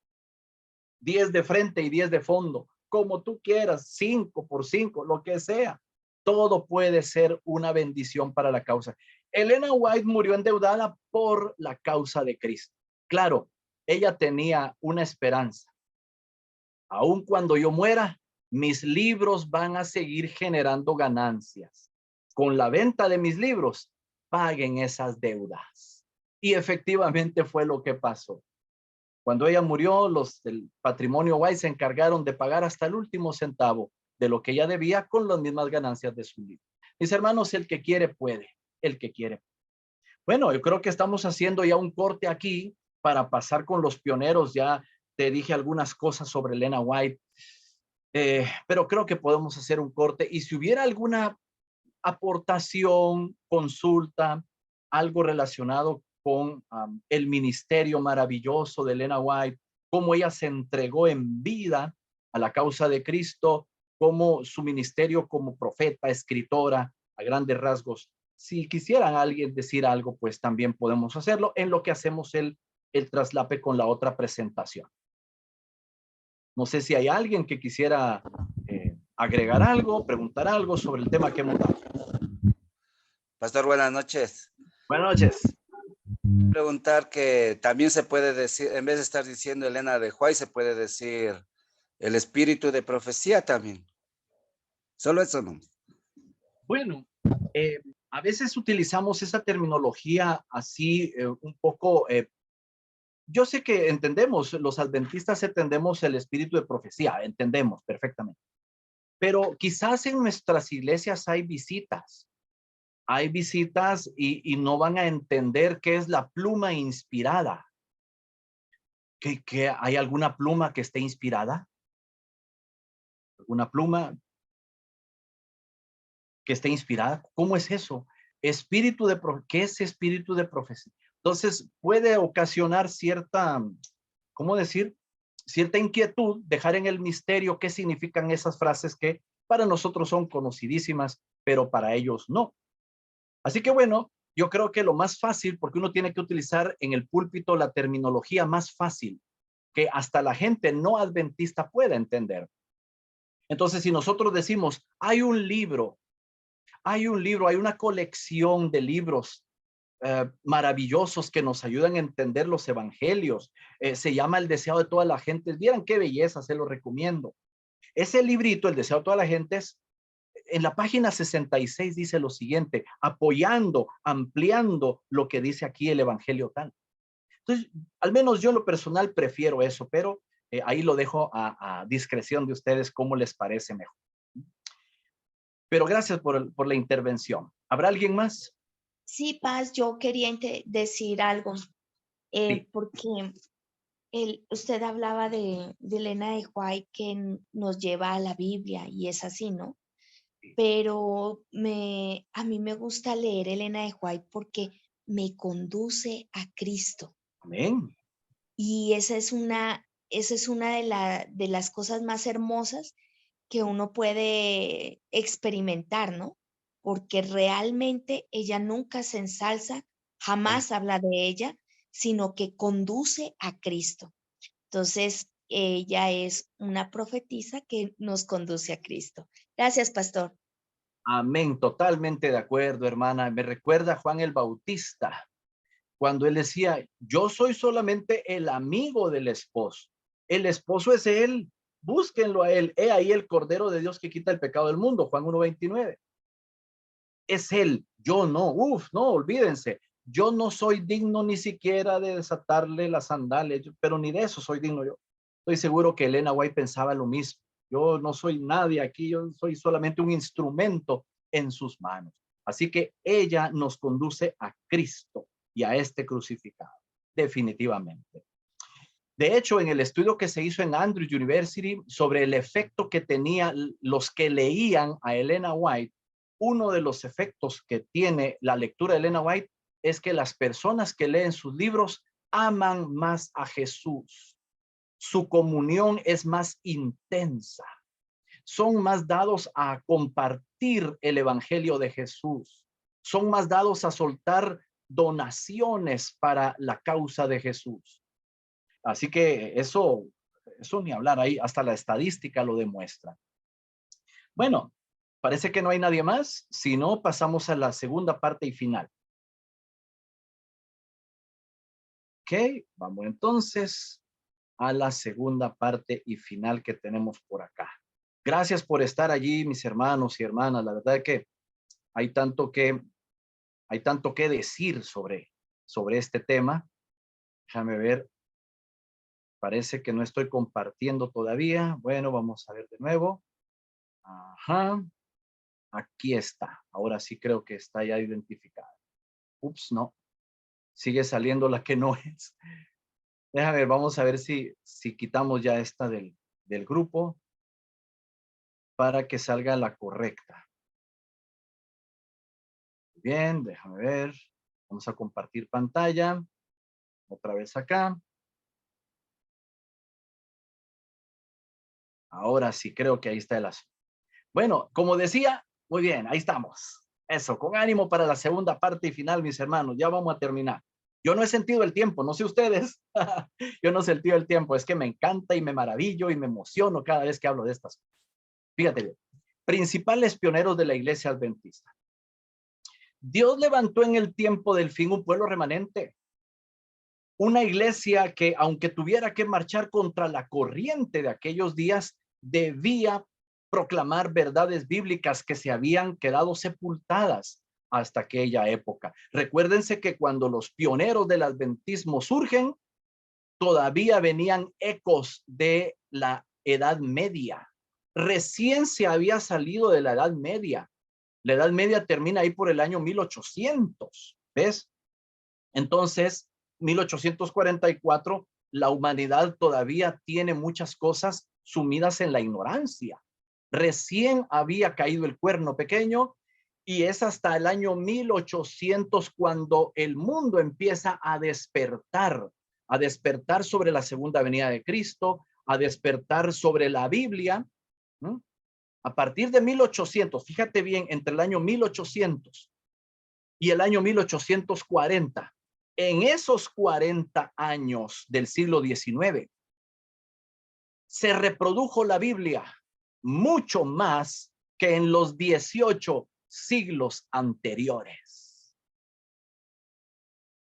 10 de frente y 10 de fondo, como tú quieras, 5 por 5, lo que sea. Todo puede ser una bendición para la causa. Elena White murió endeudada por la causa de Cristo. Claro, ella tenía una esperanza. Aun cuando yo muera, mis libros van a seguir generando ganancias. Con la venta de mis libros, paguen esas deudas. Y efectivamente fue lo que pasó. Cuando ella murió, los del patrimonio White se encargaron de pagar hasta el último centavo de lo que ella debía con las mismas ganancias de su libro. Mis hermanos, el que quiere puede, el que quiere. Bueno, yo creo que estamos haciendo ya un corte aquí para pasar con los pioneros. Ya te dije algunas cosas sobre Elena White, pero creo que podemos hacer un corte. Y si hubiera alguna aportación, consulta, algo relacionado con el ministerio maravilloso de Elena White, cómo ella se entregó en vida a la causa de Cristo, cómo su ministerio como profeta, escritora, a grandes rasgos. Si quisieran alguien decir algo, pues también podemos hacerlo en lo que hacemos el traslape con la otra presentación. No sé si hay alguien que quisiera agregar algo, preguntar algo sobre el tema que hemos dado. Pastor, buenas noches. Buenas noches. Preguntar que también se puede decir, en vez de estar diciendo Elena de White, se puede decir el espíritu de profecía también. Solo eso no. Bueno, a veces utilizamos esa terminología así un poco. Yo sé que entendemos, los adventistas entendemos el espíritu de profecía, entendemos perfectamente. Pero quizás en nuestras iglesias hay visitas y no van a entender qué es la pluma inspirada. ¿Que hay alguna pluma que esté inspirada? ¿Alguna pluma que esté inspirada? ¿Cómo es eso? ¿Qué es espíritu de profecía? Entonces puede ocasionar cierta, ¿cómo decir? cierta inquietud, dejar en el misterio qué significan esas frases que para nosotros son conocidísimas, pero para ellos no. Así que bueno, yo creo que lo más fácil, porque uno tiene que utilizar en el púlpito la terminología más fácil, que hasta la gente no adventista pueda entender. Entonces, si nosotros decimos, hay un libro, hay una colección de libros maravillosos que nos ayudan a entender los evangelios, se llama El deseo de toda la gente. Vieran qué belleza, se lo recomiendo. Ese librito, El deseo de toda la gente, en la página 66 dice lo siguiente, apoyando, ampliando lo que dice aquí el evangelio tal. Entonces, al menos yo en lo personal prefiero eso, pero ahí lo dejo a discreción de ustedes, cómo les parece mejor. Pero gracias por la intervención. ¿Habrá alguien más? Sí, Paz, yo quería decir algo, Sí. porque usted hablaba de Elena de White que nos lleva a la Biblia y es así, ¿no? Pero a mí me gusta leer Elena de White porque me conduce a Cristo. Amén. Y esa es una de las cosas más hermosas que uno puede experimentar, ¿no? Porque realmente ella nunca se ensalza, jamás habla de ella, sino que conduce a Cristo. Entonces, ella es una profetisa que nos conduce a Cristo. Gracias, pastor. Amén, totalmente de acuerdo, hermana. Me recuerda a Juan el Bautista, cuando él decía, yo soy solamente el amigo del esposo. El esposo es él, búsquenlo a él. He ahí el Cordero de Dios que quita el pecado del mundo, Juan 1:29. Es él, yo no. No, olvídense. Yo no soy digno ni siquiera de desatarle las sandalias, pero ni de eso soy digno yo. Estoy seguro que Elena White pensaba lo mismo. Yo no soy nadie aquí, yo soy solamente un instrumento en sus manos. Así que ella nos conduce a Cristo y a este crucificado, definitivamente. De hecho, en el estudio que se hizo en Andrews University sobre el efecto que tenían los que leían a Elena White, uno de los efectos que tiene la lectura de Elena White es que las personas que leen sus libros aman más a Jesús. Su comunión es más intensa. Son más dados a compartir el evangelio de Jesús. Son más dados a soltar donaciones para la causa de Jesús. Así que eso ni hablar, ahí hasta la estadística lo demuestra. Bueno, parece que no hay nadie más. Si no, pasamos a la segunda parte y final. Ok, vamos entonces a la segunda parte y final que tenemos por acá. Gracias por estar allí, mis hermanos y hermanas. La verdad es que hay tanto que decir sobre este tema. Déjame ver. Parece que no estoy compartiendo todavía. Bueno, vamos a ver de nuevo. Ajá. Aquí está. Ahora sí creo que está ya identificada. Ups, no. Sigue saliendo la que no es. Déjame ver, vamos a ver si quitamos ya esta del grupo para que salga la correcta. Bien, déjame ver. Vamos a compartir pantalla. Otra vez acá. Ahora sí creo que ahí está el asunto. Bueno, como decía, muy bien, ahí estamos. Eso, con ánimo para la segunda parte y final, mis hermanos. Ya vamos a terminar. Yo no he sentido el tiempo, no sé ustedes. Yo no he sentido el tiempo. Es que me encanta y me maravillo y me emociono cada vez que hablo de estas cosas. Fíjate bien. Principales pioneros de la iglesia adventista. Dios levantó en el tiempo del fin un pueblo remanente. Una iglesia que, aunque tuviera que marchar contra la corriente de aquellos días, debía proclamar verdades bíblicas que se habían quedado sepultadas hasta aquella época. Recuérdense que cuando los pioneros del adventismo surgen, todavía venían ecos de la Edad Media. Recién se había salido de la Edad Media. La Edad Media termina ahí por el año 1800, ¿ves? Entonces, 1844, la humanidad todavía tiene muchas cosas sumidas en la ignorancia. Recién había caído el cuerno pequeño y es hasta el año 1800 cuando el mundo empieza a despertar sobre la segunda venida de Cristo, a despertar sobre la Biblia, ¿no? A partir de 1800, fíjate bien, entre el año 1800 y el año 1840, en esos 40 años del siglo XIX, se reprodujo la Biblia mucho más que en los 18 siglos anteriores.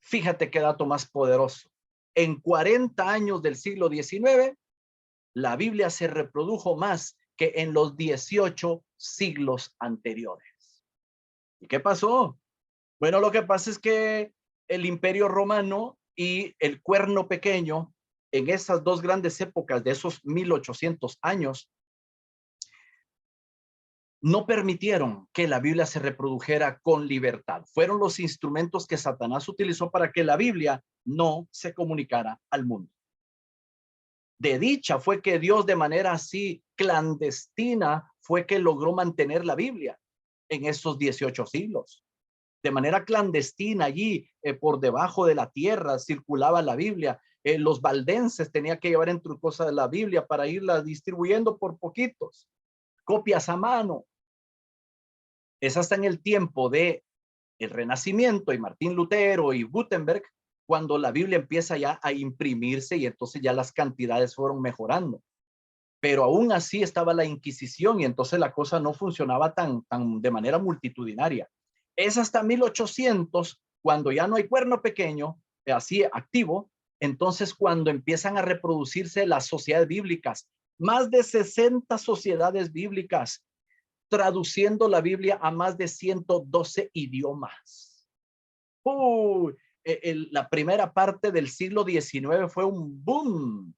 Fíjate qué dato más poderoso. En 40 años del siglo XIX, la Biblia se reprodujo más que en los 18 siglos anteriores. ¿Y qué pasó? Bueno, lo que pasa es que el Imperio Romano y el Cuerno Pequeño, en esas dos grandes épocas de esos 1800 años, no permitieron que la Biblia se reprodujera con libertad. Fueron los instrumentos que Satanás utilizó para que la Biblia no se comunicara al mundo. De dicha fue que Dios, de manera así clandestina, fue que logró mantener la Biblia en esos 18 siglos. De manera clandestina, allí por debajo de la tierra circulaba la Biblia. Los valdenses tenían que llevar en trucosa de la Biblia para irla distribuyendo por poquitos, copias a mano. Es hasta en el tiempo de el Renacimiento y Martín Lutero y Gutenberg cuando la Biblia empieza ya a imprimirse y entonces ya las cantidades fueron mejorando. Pero aún así estaba la Inquisición y entonces la cosa no funcionaba tan de manera multitudinaria. Es hasta 1800 cuando ya no hay Cuerno Pequeño así activo, entonces cuando empiezan a reproducirse las sociedades bíblicas, más de 60 sociedades bíblicas traduciendo la Biblia a más de 112 idiomas. La primera parte del siglo XIX fue un boom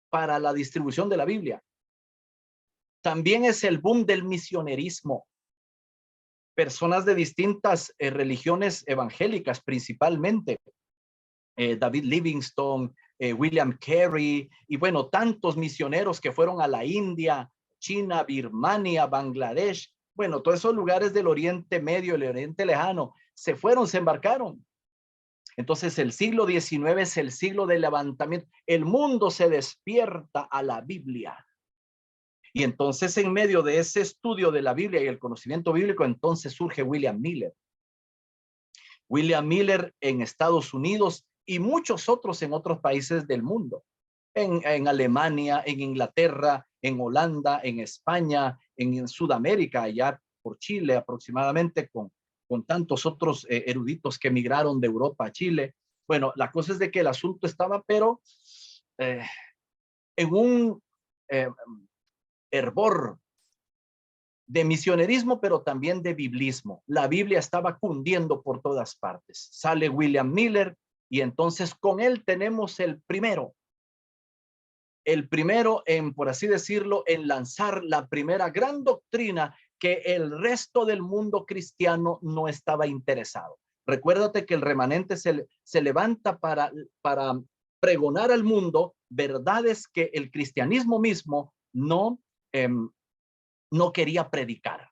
para la distribución de la Biblia. También es el boom del misionerismo. Personas de distintas religiones evangélicas principalmente. David Livingstone, William Carey y bueno, tantos misioneros que fueron a la India, China, Birmania, Bangladesh, bueno, todos esos lugares del Oriente Medio, el Oriente Lejano, se fueron, se embarcaron. Entonces el siglo XIX es el siglo del levantamiento. El mundo se despierta a la Biblia. Y entonces en medio de ese estudio de la Biblia y el conocimiento bíblico, entonces surge William Miller. William Miller en Estados Unidos y muchos otros en otros países del mundo. En Alemania, en Inglaterra, en Holanda, en España, en Sudamérica, allá por Chile aproximadamente, con tantos otros eruditos que emigraron de Europa a Chile. Bueno, la cosa es de que el asunto estaba, pero en un hervor de misionerismo, pero también de biblismo. La Biblia estaba cundiendo por todas partes. Sale William Miller y entonces con él tenemos el primero en, por así decirlo, en lanzar la primera gran doctrina que el resto del mundo cristiano no estaba interesado. Recuérdate que el remanente se levanta para pregonar al mundo verdades que el cristianismo mismo no quería predicar.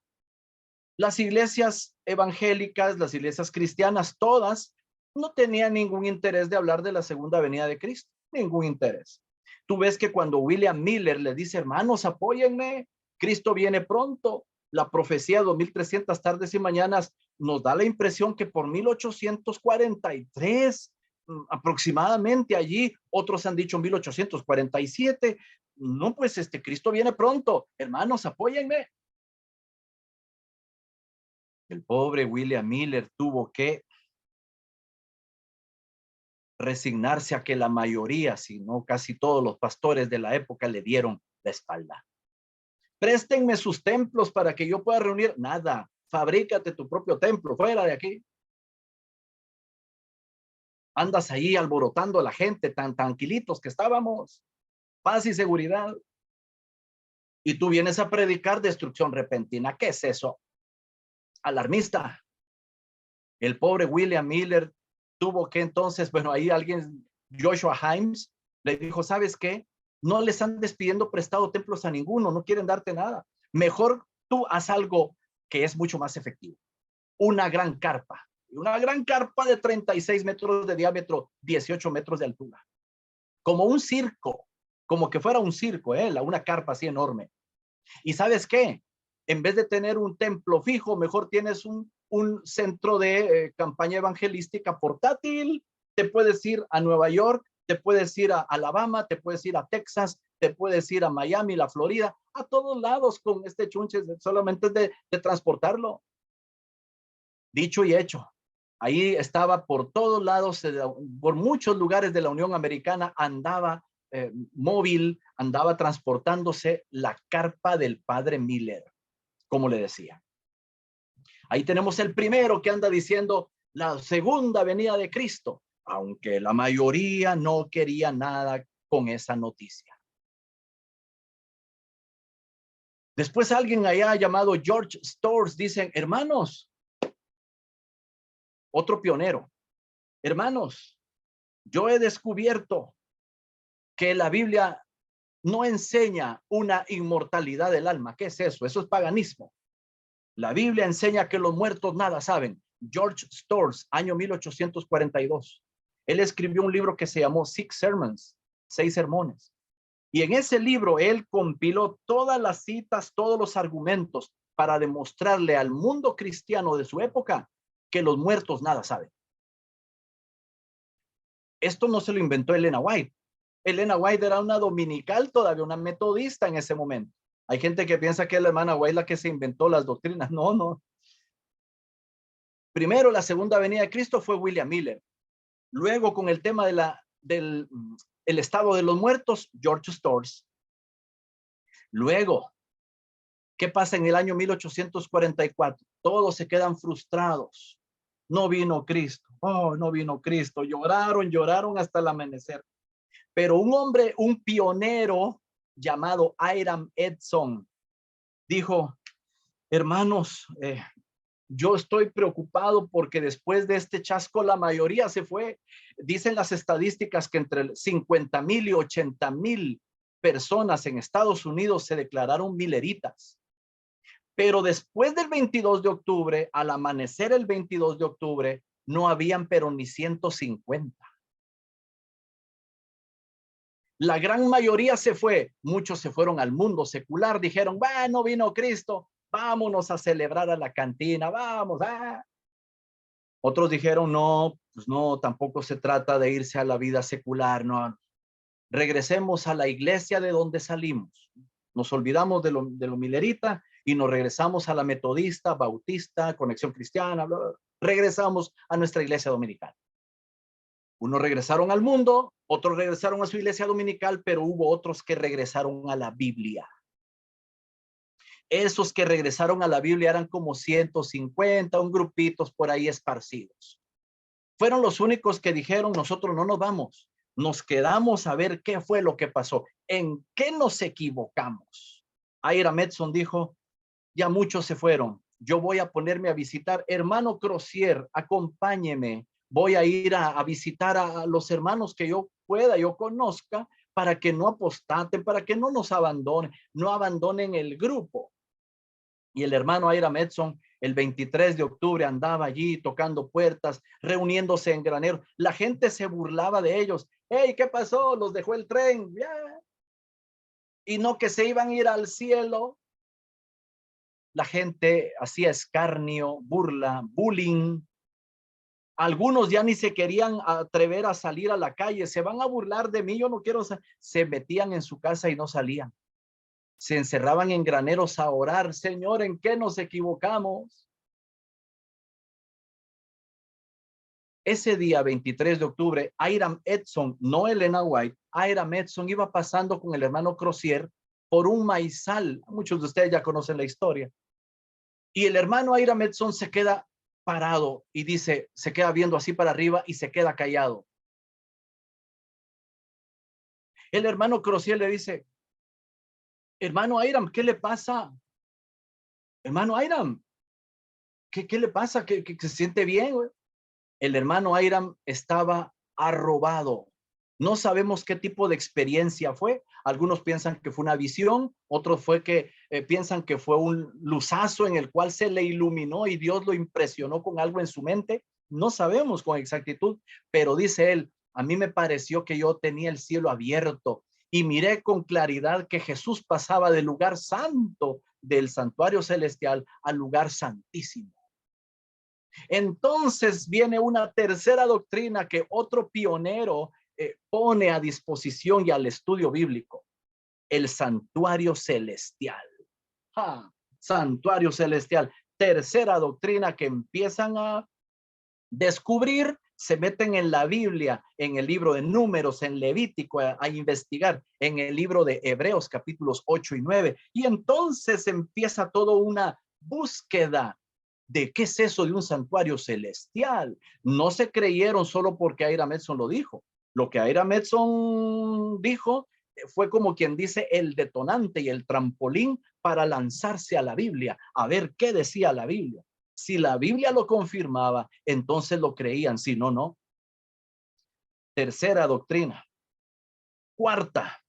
Las iglesias evangélicas, las iglesias cristianas, todas no tenían ningún interés de hablar de la segunda venida de Cristo, ningún interés. Tú ves que cuando William Miller le dice, hermanos, apóyenme, Cristo viene pronto, la profecía 2300 tardes y mañanas nos da la impresión que por 1843, aproximadamente allí, otros han dicho 1847, no, pues Cristo viene pronto, hermanos, apóyenme. El pobre William Miller tuvo que resignarse a que la mayoría, si no casi todos los pastores de la época le dieron la espalda. Préstenme sus templos para que yo pueda reunir. Nada, fabrícate tu propio templo, fuera de aquí. Andas ahí alborotando a la gente, tan tranquilitos que estábamos, paz y seguridad. Y tú vienes a predicar destrucción repentina. ¿Qué es eso? Alarmista. El pobre William Miller tuvo que entonces, bueno, ahí alguien, Joshua Himes, le dijo, ¿sabes qué? No les están despidiendo prestado templos a ninguno, no quieren darte nada. Mejor tú haz algo que es mucho más efectivo. Una gran carpa de 36 metros de diámetro, 18 metros de altura. Como un circo, como que fuera un circo, una carpa así enorme. ¿Y sabes qué? En vez de tener un templo fijo, mejor tienes un centro de campaña evangelística portátil. Te puedes ir a Nueva York, te puedes ir a Alabama, te puedes ir a Texas, te puedes ir a Miami, la Florida, a todos lados con este chunche, solamente de transportarlo. Dicho y hecho. Ahí estaba por todos lados, por muchos lugares de la Unión Americana, andaba móvil, andaba transportándose la carpa del padre Miller, como le decía. Ahí tenemos el primero que anda diciendo la segunda venida de Cristo, aunque la mayoría no quería nada con esa noticia. Después alguien allá llamado George Storrs dice, hermanos, otro pionero, hermanos, yo he descubierto que la Biblia no enseña una inmortalidad del alma. ¿Qué es eso? Eso es paganismo. La Biblia enseña que los muertos nada saben. George Storrs, año 1842. Él escribió un libro que se llamó Six Sermons, 6 sermones. Y en ese libro él compiló todas las citas, todos los argumentos para demostrarle al mundo cristiano de su época que los muertos nada saben. Esto no se lo inventó Elena White. Elena White era una dominical, todavía una metodista en ese momento. Hay gente que piensa que es la hermana White la que se inventó las doctrinas. No, no. Primero, la segunda venida de Cristo fue William Miller. Luego, con el tema del estado de los muertos, George Storrs. Luego, ¿qué pasa en el año 1844? Todos se quedan frustrados. No vino Cristo. Oh, no vino Cristo. Lloraron hasta el amanecer. Pero un hombre, un pionero llamado Hiram Edson, dijo, hermanos, yo estoy preocupado porque después de este chasco la mayoría se fue. Dicen las estadísticas que entre 50,000 y 80,000 personas en Estados Unidos se declararon mileritas. Pero después del 22 de octubre, al amanecer el 22 de octubre, no habían pero ni 150. La gran mayoría se fue, muchos se fueron al mundo secular, dijeron, bueno, vino Cristo, vámonos a celebrar a la cantina, vamos. Otros dijeron, no, pues no, tampoco se trata de irse a la vida secular, no. Regresemos a la iglesia de donde salimos. Nos olvidamos de lo milerita y nos regresamos a la metodista, bautista, conexión cristiana, bla, bla. Regresamos a nuestra iglesia dominical. Unos regresaron al mundo, otros regresaron a su iglesia dominical, pero hubo otros que regresaron a la Biblia. Esos que regresaron a la Biblia eran como 150, un grupitos por ahí esparcidos. Fueron los únicos que dijeron, nosotros no nos vamos, nos quedamos a ver qué fue lo que pasó, en qué nos equivocamos. Hiram Edson dijo, ya muchos se fueron, yo voy a ponerme a visitar, hermano Crozier, acompáñeme. Voy a ir a visitar a los hermanos que yo pueda, yo conozca, para que no apostaten, para que no nos abandonen, no abandonen el grupo. Y el hermano Hiram Edson, el 23 de octubre andaba allí tocando puertas, reuniéndose en granero. La gente se burlaba de ellos. Hey, ¿qué pasó? Los dejó el tren. Yeah. Y no que se iban a ir al cielo. La gente hacía escarnio, burla, bullying. Algunos ya ni se querían atrever a salir a la calle. Se van a burlar de mí, yo no quiero. Se metían en su casa y no salían. Se encerraban en graneros a orar. Señor, ¿en qué nos equivocamos? Ese día, 23 de octubre, Hiram Edson, no Elena White, Hiram Edson iba pasando con el hermano Crozier por un maizal. Muchos de ustedes ya conocen la historia. Y el hermano Hiram Edson se queda parado y dice, se queda viendo así para arriba y se queda callado. El hermano Crozier le dice, hermano Hiram, ¿qué le pasa? Hermano Hiram, ¿qué le pasa? ¿Que se siente bien, güey? El hermano Hiram estaba arrobado. No sabemos qué tipo de experiencia fue. Algunos piensan que fue una visión, otros fue que piensan que fue un luzazo en el cual se le iluminó y Dios lo impresionó con algo en su mente. No sabemos con exactitud, pero dice él, a mí me pareció que yo tenía el cielo abierto y miré con claridad que Jesús pasaba del lugar santo del santuario celestial al lugar santísimo. Entonces viene una tercera doctrina que otro pionero pone a disposición y al estudio bíblico: el santuario celestial. Santuario celestial. Tercera doctrina que empiezan a descubrir, se meten en la Biblia, en el libro de Números, en Levítico, a investigar, en el libro de Hebreos, capítulos 8 y 9. Y entonces empieza toda una búsqueda de qué es eso de un santuario celestial. No se creyeron solo porque Ira Metson lo dijo. Lo que Ira Metson dijo fue, como quien dice, el detonante y el trampolín para lanzarse a la Biblia, a ver qué decía la Biblia. Si la Biblia lo confirmaba, entonces lo creían. Si no, no. Tercera doctrina. Cuarta.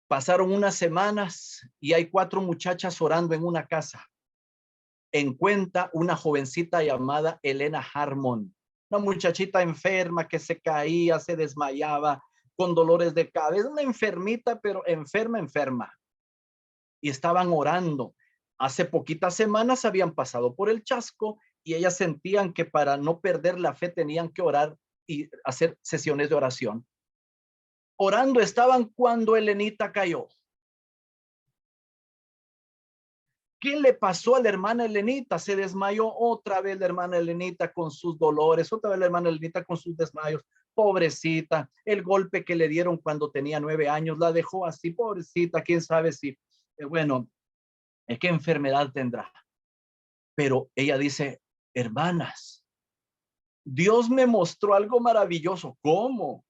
Pasaron unas semanas y hay 4 muchachas orando en una casa. Encuentra una jovencita llamada Elena Harmon, una muchachita enferma que se caía, se desmayaba, con dolores de cabeza, una enfermita, pero enferma. Y estaban orando. Hace poquitas semanas habían pasado por el chasco y ellas sentían que para no perder la fe tenían que orar y hacer sesiones de oración. Orando estaban cuando Elenita cayó. ¿Qué le pasó a la hermana Elenita? Se desmayó otra vez la hermana Elenita con sus dolores, otra vez la hermana Elenita con sus desmayos. Pobrecita, el golpe que le dieron cuando tenía 9 años la dejó así, pobrecita, quién sabe si, bueno, ¿qué enfermedad tendrá? Pero ella dice: hermanas, Dios me mostró algo maravilloso. ¿Cómo?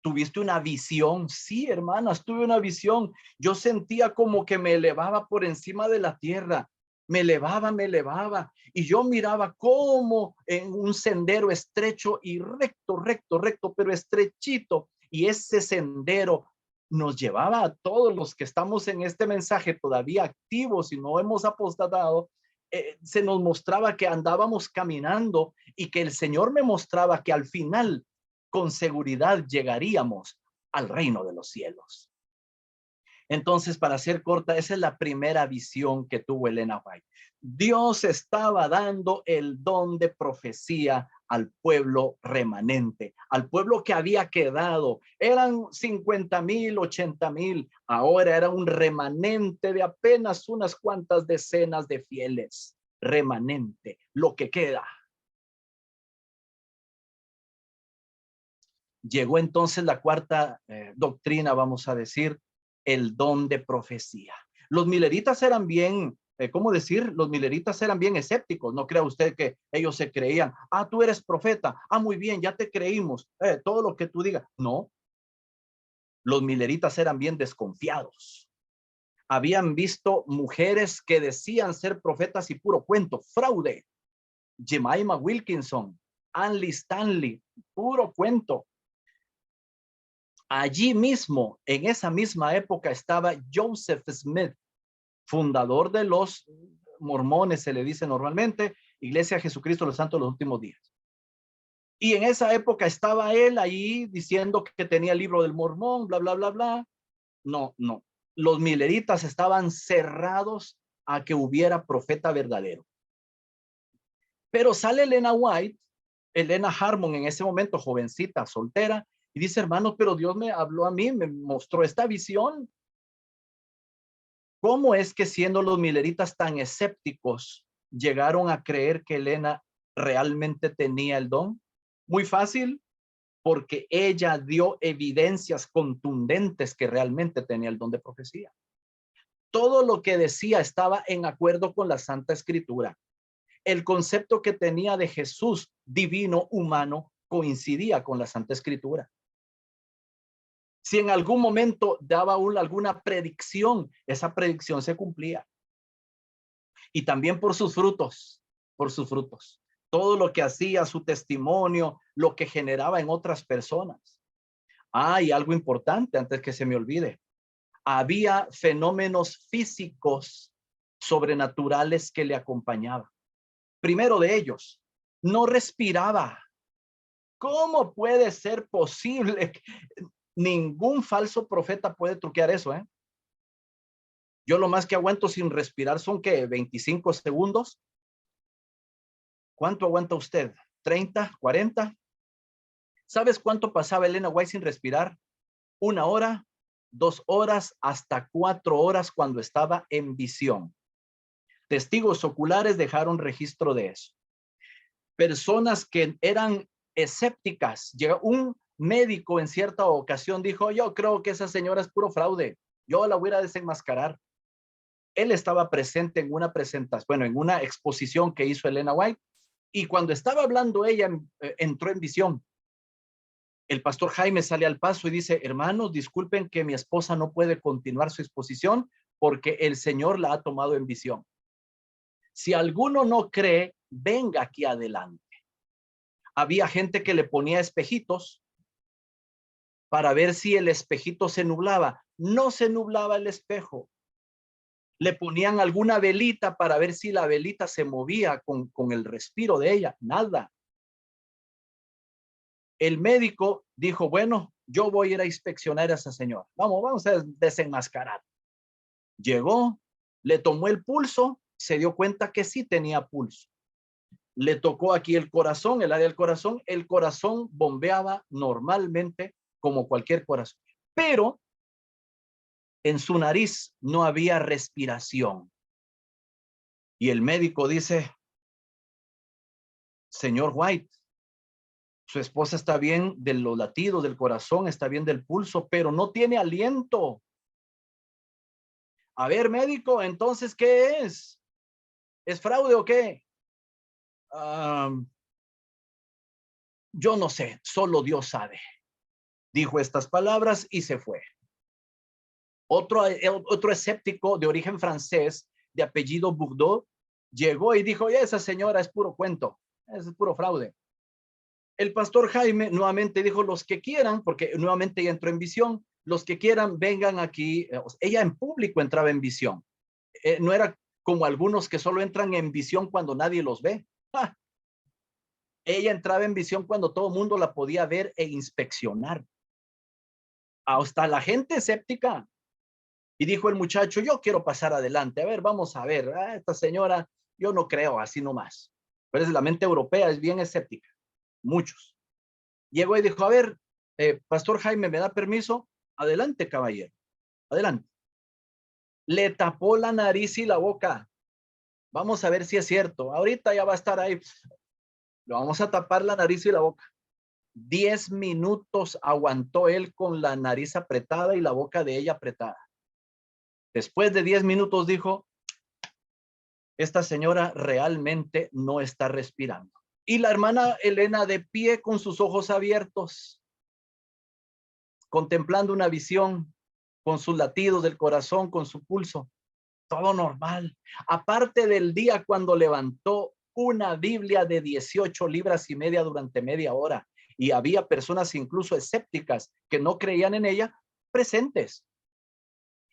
¿Tuviste una visión? Sí, hermanas, tuve una visión. Yo sentía como que me elevaba por encima de la tierra. Me elevaba. Y yo miraba como en un sendero estrecho y recto, pero estrechito. Y ese sendero nos llevaba a todos los que estamos en este mensaje todavía activos y no hemos apostatado. Se nos mostraba que andábamos caminando y que el Señor me mostraba que al final con seguridad llegaríamos al reino de los cielos. Entonces, para ser corta, esa es la primera visión que tuvo Elena White. Dios estaba dando el don de profecía al pueblo remanente, al pueblo que había quedado. Eran 50,000, 80,000. Ahora era un remanente de apenas unas cuantas decenas de fieles. Remanente, lo que queda. Llegó entonces la cuarta doctrina, vamos a decir, el don de profecía. Los mileritas eran bien, ¿cómo decir? Los mileritas eran bien escépticos. No crea usted que ellos se creían: tú eres profeta, muy bien, ya te creímos, todo lo que tú digas. No, los mileritas eran bien desconfiados. Habían visto mujeres que decían ser profetas y puro cuento, fraude. Jemima Wilkinson, Anne Stanley, puro cuento. Allí mismo, en esa misma época, estaba Joseph Smith, fundador de los mormones, se le dice normalmente, Iglesia de Jesucristo de los Santos de los Últimos Días. Y en esa época estaba él ahí diciendo que tenía el libro del Mormón, bla, bla, bla, bla. No. Los mileritas estaban cerrados a que hubiera profeta verdadero. Pero sale Elena Harmon, en ese momento jovencita, soltera, y dice: hermanos, pero Dios me habló a mí, me mostró esta visión. ¿Cómo es que, siendo los mileritas tan escépticos, llegaron a creer que Elena realmente tenía el don? Muy fácil, porque ella dio evidencias contundentes que realmente tenía el don de profecía. Todo lo que decía estaba en acuerdo con la Santa Escritura. El concepto que tenía de Jesús divino, humano, coincidía con la Santa Escritura. Si en algún momento daba alguna predicción, esa predicción se cumplía. Y también por sus frutos, todo lo que hacía, su testimonio, lo que generaba en otras personas. Y algo importante antes que se me olvide: había fenómenos físicos sobrenaturales que le acompañaban. Primero de ellos, no respiraba. ¿Cómo puede ser posible? Ningún falso profeta puede truquear eso, ¿eh? Yo lo más que aguanto sin respirar son, ¿qué? 25 segundos. ¿Cuánto aguanta usted? ¿30? ¿40? ¿Sabes cuánto pasaba Elena White sin respirar? 1 hora, 2 horas, hasta 4 horas cuando estaba en visión. Testigos oculares dejaron registro de eso. Personas que eran escépticas. Un médico en cierta ocasión dijo, yo creo que esa señora es puro fraude. Yo la voy a desenmascarar. Él estaba presente en una presentación, bueno, en una exposición que hizo Elena White, y cuando estaba hablando ella entró en visión. El pastor Jaime sale al paso y dice, hermanos, disculpen que mi esposa no puede continuar su exposición porque el Señor la ha tomado en visión. Si alguno no cree, venga aquí adelante. Había gente que le ponía espejitos para ver si el espejito se nublaba. No se nublaba el espejo. Le ponían alguna velita para ver si la velita se movía con el respiro de ella. Nada. El médico dijo, bueno, yo voy a ir a inspeccionar a esa señora. Vamos a desenmascarar. Llegó, le tomó el pulso, se dio cuenta que sí tenía pulso. Le tocó aquí el corazón, el área del corazón. El corazón bombeaba normalmente como cualquier corazón. Pero en su nariz no había respiración. Y el médico dice, señor White, su esposa está bien de los latidos del corazón, está bien del pulso, pero no tiene aliento. A ver, médico, entonces, ¿qué es? ¿Es fraude o qué? Yo no sé, solo Dios sabe. Dijo estas palabras y se fue. Otro escéptico de origen francés, de apellido Bourdeau, llegó y dijo, esa señora es puro cuento, es puro fraude. El pastor Jaime nuevamente dijo, los que quieran, porque nuevamente ella entró en visión, los que quieran vengan aquí. Ella en público entraba en visión. No era como algunos que solo entran en visión cuando nadie los ve. ¡Ah! Ella entraba en visión cuando todo el mundo la podía ver e inspeccionar. Hasta la gente escéptica. Y dijo el muchacho, yo quiero pasar adelante. A ver, vamos a ver. Esta señora, yo no creo, así nomás. Pero es la mente europea, es bien escéptica. Muchos. Llegó y dijo, a ver, pastor Jaime, ¿me da permiso? Adelante, caballero. Adelante. Le tapó la nariz y la boca. Vamos a ver si es cierto. Ahorita ya va a estar ahí. Le vamos a tapar la nariz y la boca. 10 minutos aguantó él con la nariz apretada y la boca de ella apretada. Después de 10 minutos dijo, esta señora realmente no está respirando. Y la hermana Elena de pie con sus ojos abiertos, contemplando una visión, con sus latidos del corazón, con su pulso, todo normal. Aparte del día cuando levantó una Biblia de 18 libras y media durante media hora, y había personas incluso escépticas que no creían en ella presentes.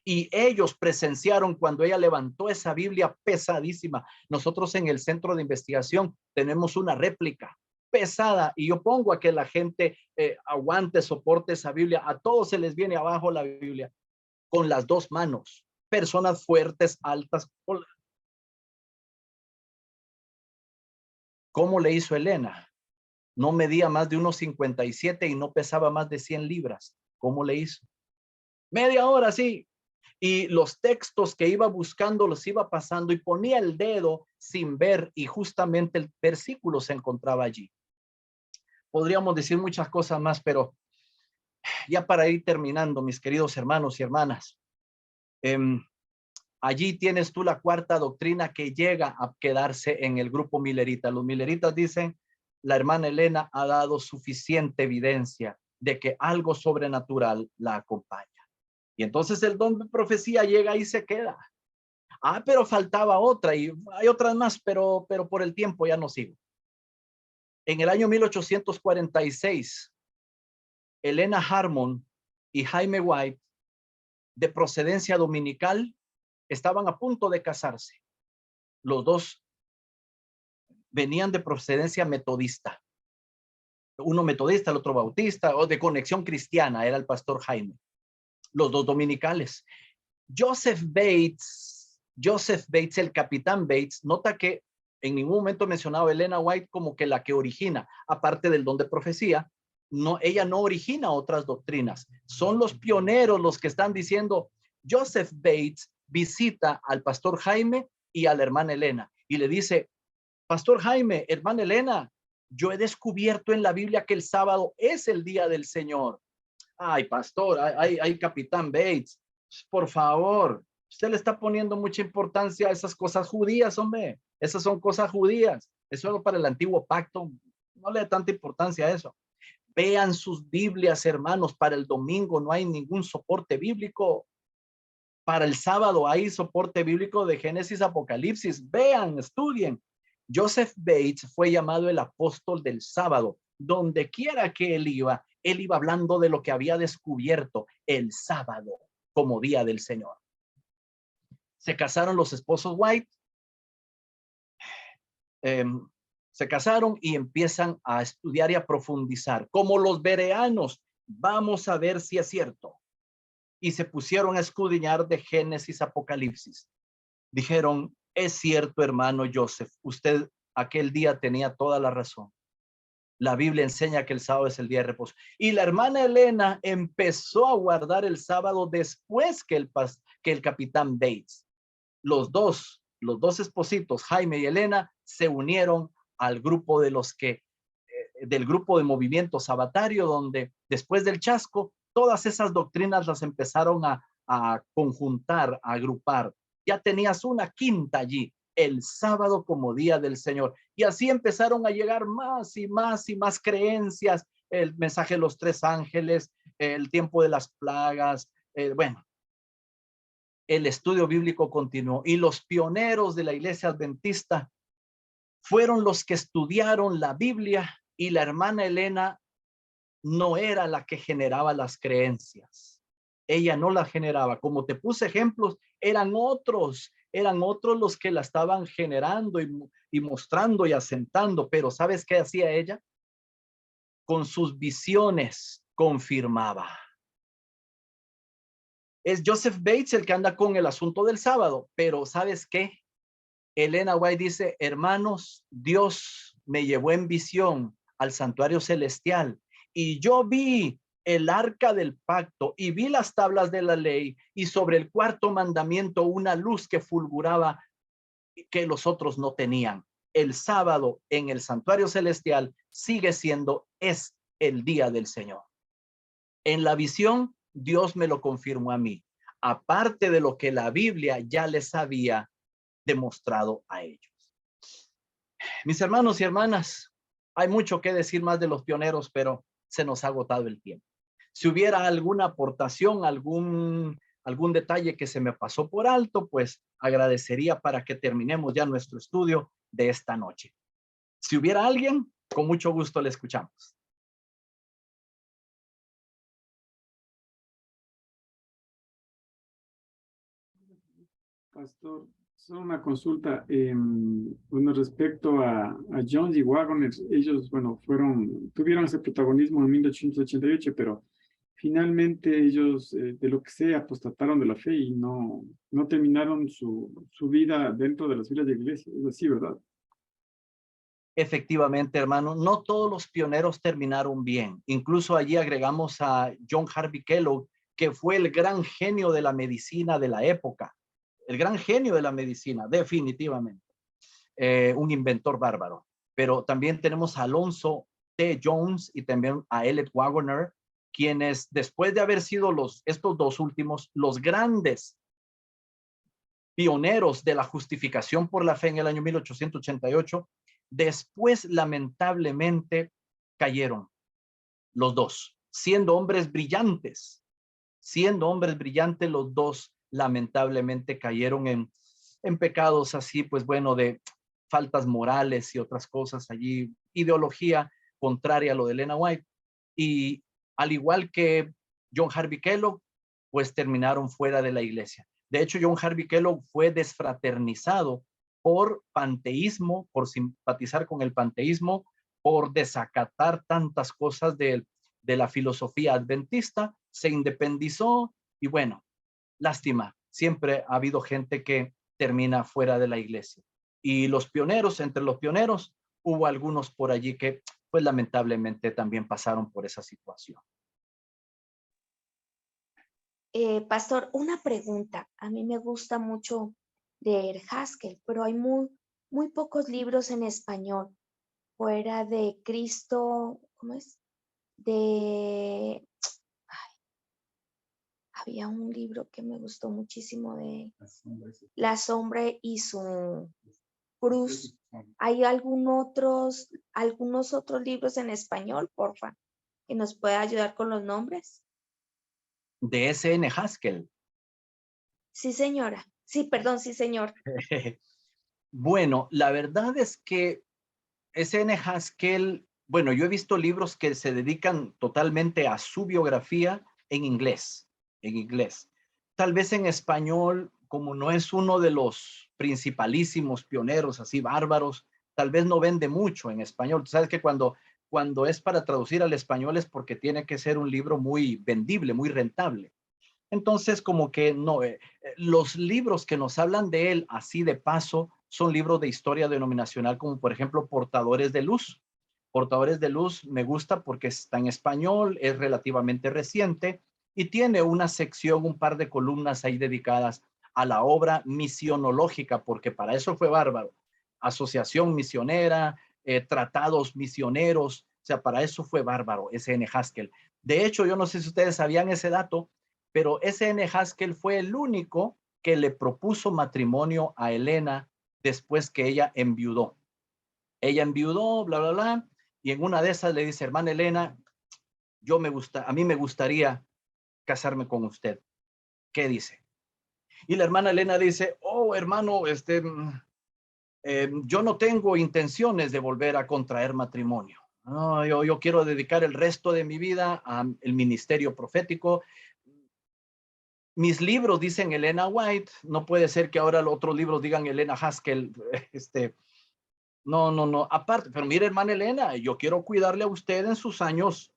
Y ellos presenciaron cuando ella levantó esa Biblia pesadísima. Nosotros en el centro de investigación tenemos una réplica pesada y yo pongo a que la gente aguante, soporte esa Biblia. A todos se les viene abajo la Biblia con las dos manos. Personas fuertes, altas. ¿Cómo le hizo Elena? No medía más de 1,57 y no pesaba más de 100 libras. ¿Cómo le hizo? Media hora, sí. Y los textos que iba buscando los iba pasando y ponía el dedo sin ver y justamente el versículo se encontraba allí. Podríamos decir muchas cosas más, pero ya para ir terminando, mis queridos hermanos y hermanas, allí tienes tú la cuarta doctrina que llega a quedarse en el grupo milerita. Los mileritas dicen, la hermana Elena ha dado suficiente evidencia de que algo sobrenatural la acompaña. Y entonces el don de profecía llega y se queda. Pero faltaba otra y hay otras más, pero por el tiempo ya no sigo. En el año 1846, Elena Harmon y Jaime White, de procedencia dominical, estaban a punto de casarse. Los dos venían de procedencia metodista. uno metodista, el otro bautista, o de Conexión Cristiana, era el pastor Jaime, los dos dominicales. Joseph Bates, el capitán Bates, nota que en ningún momento mencionaba a Elena White como que la que origina, aparte del don de profecía, no, ella no origina otras doctrinas. Son los pioneros los que están diciendo, Joseph Bates visita al pastor Jaime y a la hermana Elena y le dice, pastor Jaime, hermana Elena, yo he descubierto en la Biblia que el sábado es el día del Señor. Ay, pastor, ay, capitán Bates, por favor, usted le está poniendo mucha importancia a esas cosas judías, hombre. Esas son cosas judías. Eso es para el antiguo pacto. No le da tanta importancia a eso. Vean sus Biblias, hermanos. Para el domingo no hay ningún soporte bíblico. Para el sábado hay soporte bíblico de Génesis, Apocalipsis. Vean, estudien. Joseph Bates fue llamado el apóstol del sábado. Donde quiera que él iba hablando de lo que había descubierto el sábado como día del Señor. Se casaron los esposos White. Se casaron y empiezan a estudiar y a profundizar. Como los bereanos, vamos a ver si es cierto. Y se pusieron a escudriñar de Génesis, Apocalipsis. Dijeron, es cierto, hermano Joseph, usted aquel día tenía toda la razón. La Biblia enseña que el sábado es el día de reposo. Y la hermana Elena empezó a guardar el sábado después que el capitán Bates. Los dos espositos, Jaime y Elena, se unieron al grupo de del grupo de movimiento sabatario, donde después del chasco, todas esas doctrinas las empezaron a conjuntar, a agrupar. Ya tenías una quinta allí, el sábado como día del Señor. Y así empezaron a llegar más y más y más creencias, el mensaje de los tres ángeles, el tiempo de las plagas, bueno. El estudio bíblico continuó y los pioneros de la iglesia adventista fueron los que estudiaron la Biblia y la hermana Elena no era la que generaba las creencias. Ella no la generaba. Como te puse ejemplos, eran otros los que la estaban generando y mostrando y asentando. Pero ¿sabes qué hacía ella? Con sus visiones confirmaba. Es Joseph Bates el que anda con el asunto del sábado, pero ¿sabes qué? Elena White dice, hermanos, Dios me llevó en visión al santuario celestial y yo vi el arca del pacto y vi las tablas de la ley y sobre el cuarto mandamiento una luz que fulguraba que los otros no tenían. El sábado en el santuario celestial sigue siendo, es el día del Señor. En la visión, Dios me lo confirmó a mí, aparte de lo que la Biblia ya les había demostrado a ellos. Mis hermanos y hermanas, hay mucho que decir más de los pioneros, pero se nos ha agotado el tiempo. Si hubiera alguna aportación, algún detalle que se me pasó por alto, pues agradecería para que terminemos ya nuestro estudio de esta noche. Si hubiera alguien, con mucho gusto le escuchamos. Pastor, solo una consulta. Bueno, respecto a Jones y Waggoner, ellos, bueno, tuvieron ese protagonismo en 1888, pero finalmente ellos, de lo que sé, apostataron de la fe y no terminaron su vida dentro de las filas de iglesia. Es así, ¿verdad? Efectivamente, hermano, no todos los pioneros terminaron bien. Incluso allí agregamos a John Harvey Kellogg, que fue el gran genio de la medicina de la época. El gran genio de la medicina, definitivamente. Un inventor bárbaro. Pero también tenemos a Alonzo T. Jones y también a Elliot Waggoner, quienes después de haber sido estos dos últimos, los grandes pioneros de la justificación por la fe en el año 1888, después lamentablemente cayeron los dos, siendo hombres brillantes, los dos lamentablemente cayeron en pecados así, pues bueno, de faltas morales y otras cosas allí, ideología contraria a lo de Elena White. Y al igual que John Harvey Kellogg, pues terminaron fuera de la iglesia. De hecho, John Harvey Kellogg fue desfraternizado por panteísmo, por simpatizar con el panteísmo, por desacatar tantas cosas de la filosofía adventista, se independizó y bueno, lástima, siempre ha habido gente que termina fuera de la iglesia. Y los pioneros, entre los pioneros, hubo algunos por allí que pues lamentablemente también pasaron por esa situación. Pastor, una pregunta. A mí me gusta mucho leer Haskell, pero hay muy pocos libros en español. Fuera de Cristo, ¿cómo es? Había un libro que me gustó muchísimo de La sombra y su cruz. ¿Hay algunos otros libros en español, porfa, que nos pueda ayudar con los nombres? De S.N. Haskell. Sí, señora. Sí, perdón, sí, señor. Bueno, la verdad es que S.N. Haskell, bueno, yo he visto libros que se dedican totalmente a su biografía en inglés. Tal vez en español, como no es uno de los principalísimos pioneros así bárbaros, tal vez no vende mucho en español. Tú sabes que cuando es para traducir al español es porque tiene que ser un libro muy vendible, muy rentable. Entonces, como que no, los libros que nos hablan de él así de paso son libros de historia denominacional, como por ejemplo Portadores de Luz. Portadores de Luz me gusta porque está en español, es relativamente reciente y tiene una sección, un par de columnas ahí dedicadas a la obra misionológica, porque para eso fue bárbaro. Asociación misionera, tratados misioneros, o sea, para eso fue bárbaro S.N. Haskell. De hecho, yo no sé si ustedes sabían ese dato, pero S.N. Haskell fue el único que le propuso matrimonio a Elena después que ella enviudó. Ella enviudó, bla, bla, bla, y en una de esas le dice, hermana Elena, a mí me gustaría casarme con usted. ¿Qué dice? Y la hermana Elena dice, oh, hermano, yo no tengo intenciones de volver a contraer matrimonio. No, yo quiero dedicar el resto de mi vida al ministerio profético. Mis libros dicen Elena White, no puede ser que ahora los otros libros digan Elena Haskell. No. Aparte, pero mire, hermana Elena, yo quiero cuidarle a usted en sus años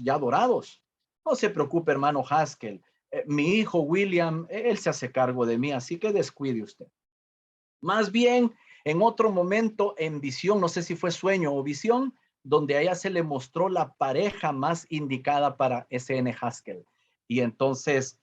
ya dorados. No se preocupe, hermano Haskell. Mi hijo William, él se hace cargo de mí, así que descuide usted. Más bien, en otro momento, en visión, no sé si fue sueño o visión, donde a ella se le mostró la pareja más indicada para S.N. Haskell. Y entonces,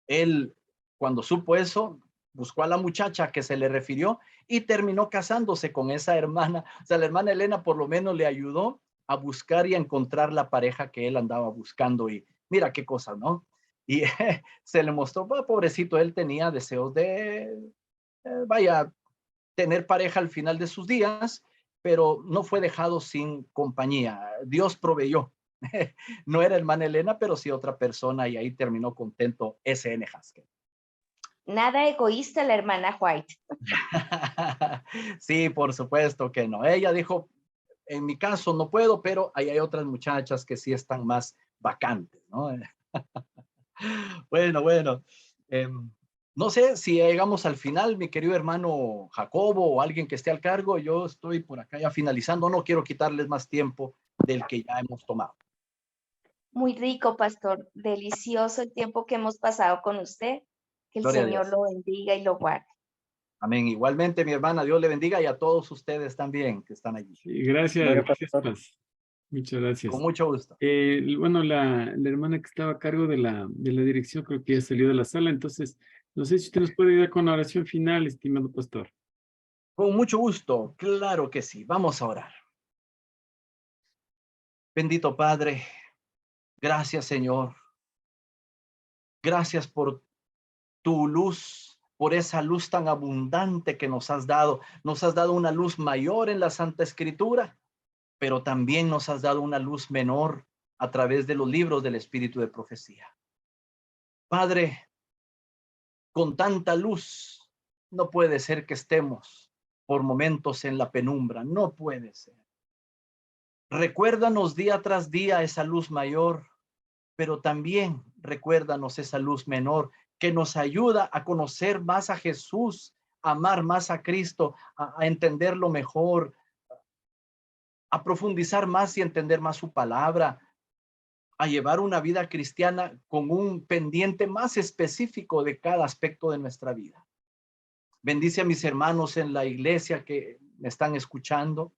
él, cuando supo eso, buscó a la muchacha que se le refirió y terminó casándose con esa hermana. O sea, la hermana Elena por lo menos le ayudó a buscar y a encontrar la pareja que él andaba buscando. Y mira qué cosa, ¿no? Y se le mostró, pues, pobrecito, él tenía deseos de vaya, tener pareja al final de sus días, pero no fue dejado sin compañía. Dios proveyó. No era hermana Elena, pero sí otra persona y ahí terminó contento S.N. Haskell. Nada egoísta la hermana White. Sí, por supuesto que no. Ella dijo, en mi caso no puedo, pero ahí hay otras muchachas que sí están más vacantes, ¿no? Bueno. No sé si llegamos al final, mi querido hermano Jacobo o alguien que esté al cargo. Yo estoy por acá ya finalizando. No quiero quitarles más tiempo del que ya hemos tomado. Muy rico, pastor. Delicioso el tiempo que hemos pasado con usted. Que el Gloria a Señor Dios. lo bendiga y lo guarde. Amén. Igualmente, mi hermana, Dios le bendiga y a todos ustedes también que están allí. Sí, gracias. Muchas gracias. Con mucho gusto. Bueno, la hermana que estaba a cargo de la dirección creo que ya salió de la sala, entonces no sé si usted nos puede ayudar con la oración final, estimado pastor. Con mucho gusto. Claro que sí. Vamos a orar. Bendito Padre, gracias Señor. Gracias por tu luz, por esa luz tan abundante que nos has dado. Nos has dado una luz mayor en la Santa Escritura, pero también nos has dado una luz menor a través de los libros del Espíritu de Profecía. Padre, con tanta luz, no puede ser que estemos por momentos en la penumbra, no puede ser. Recuérdanos día tras día esa luz mayor, pero también recuérdanos esa luz menor que nos ayuda a conocer más a Jesús, a amar más a Cristo, a entenderlo mejor, a profundizar más y entender más su palabra, a llevar una vida cristiana con un pendiente más específico de cada aspecto de nuestra vida. Bendice a mis hermanos en la iglesia que me están escuchando.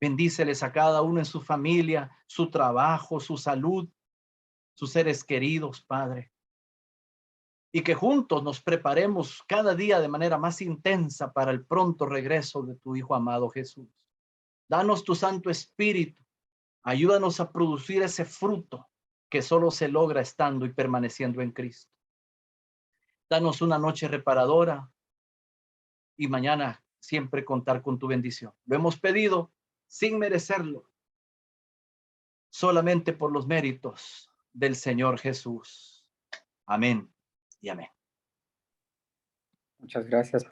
Bendíceles a cada uno en su familia, su trabajo, su salud, sus seres queridos, Padre. Y que juntos nos preparemos cada día de manera más intensa para el pronto regreso de tu Hijo amado Jesús. Danos tu Santo Espíritu. Ayúdanos a producir ese fruto que solo se logra estando y permaneciendo en Cristo. Danos una noche reparadora y mañana siempre contar con tu bendición. Lo hemos pedido sin merecerlo, solamente por los méritos del Señor Jesús. Amén y amén. Muchas gracias.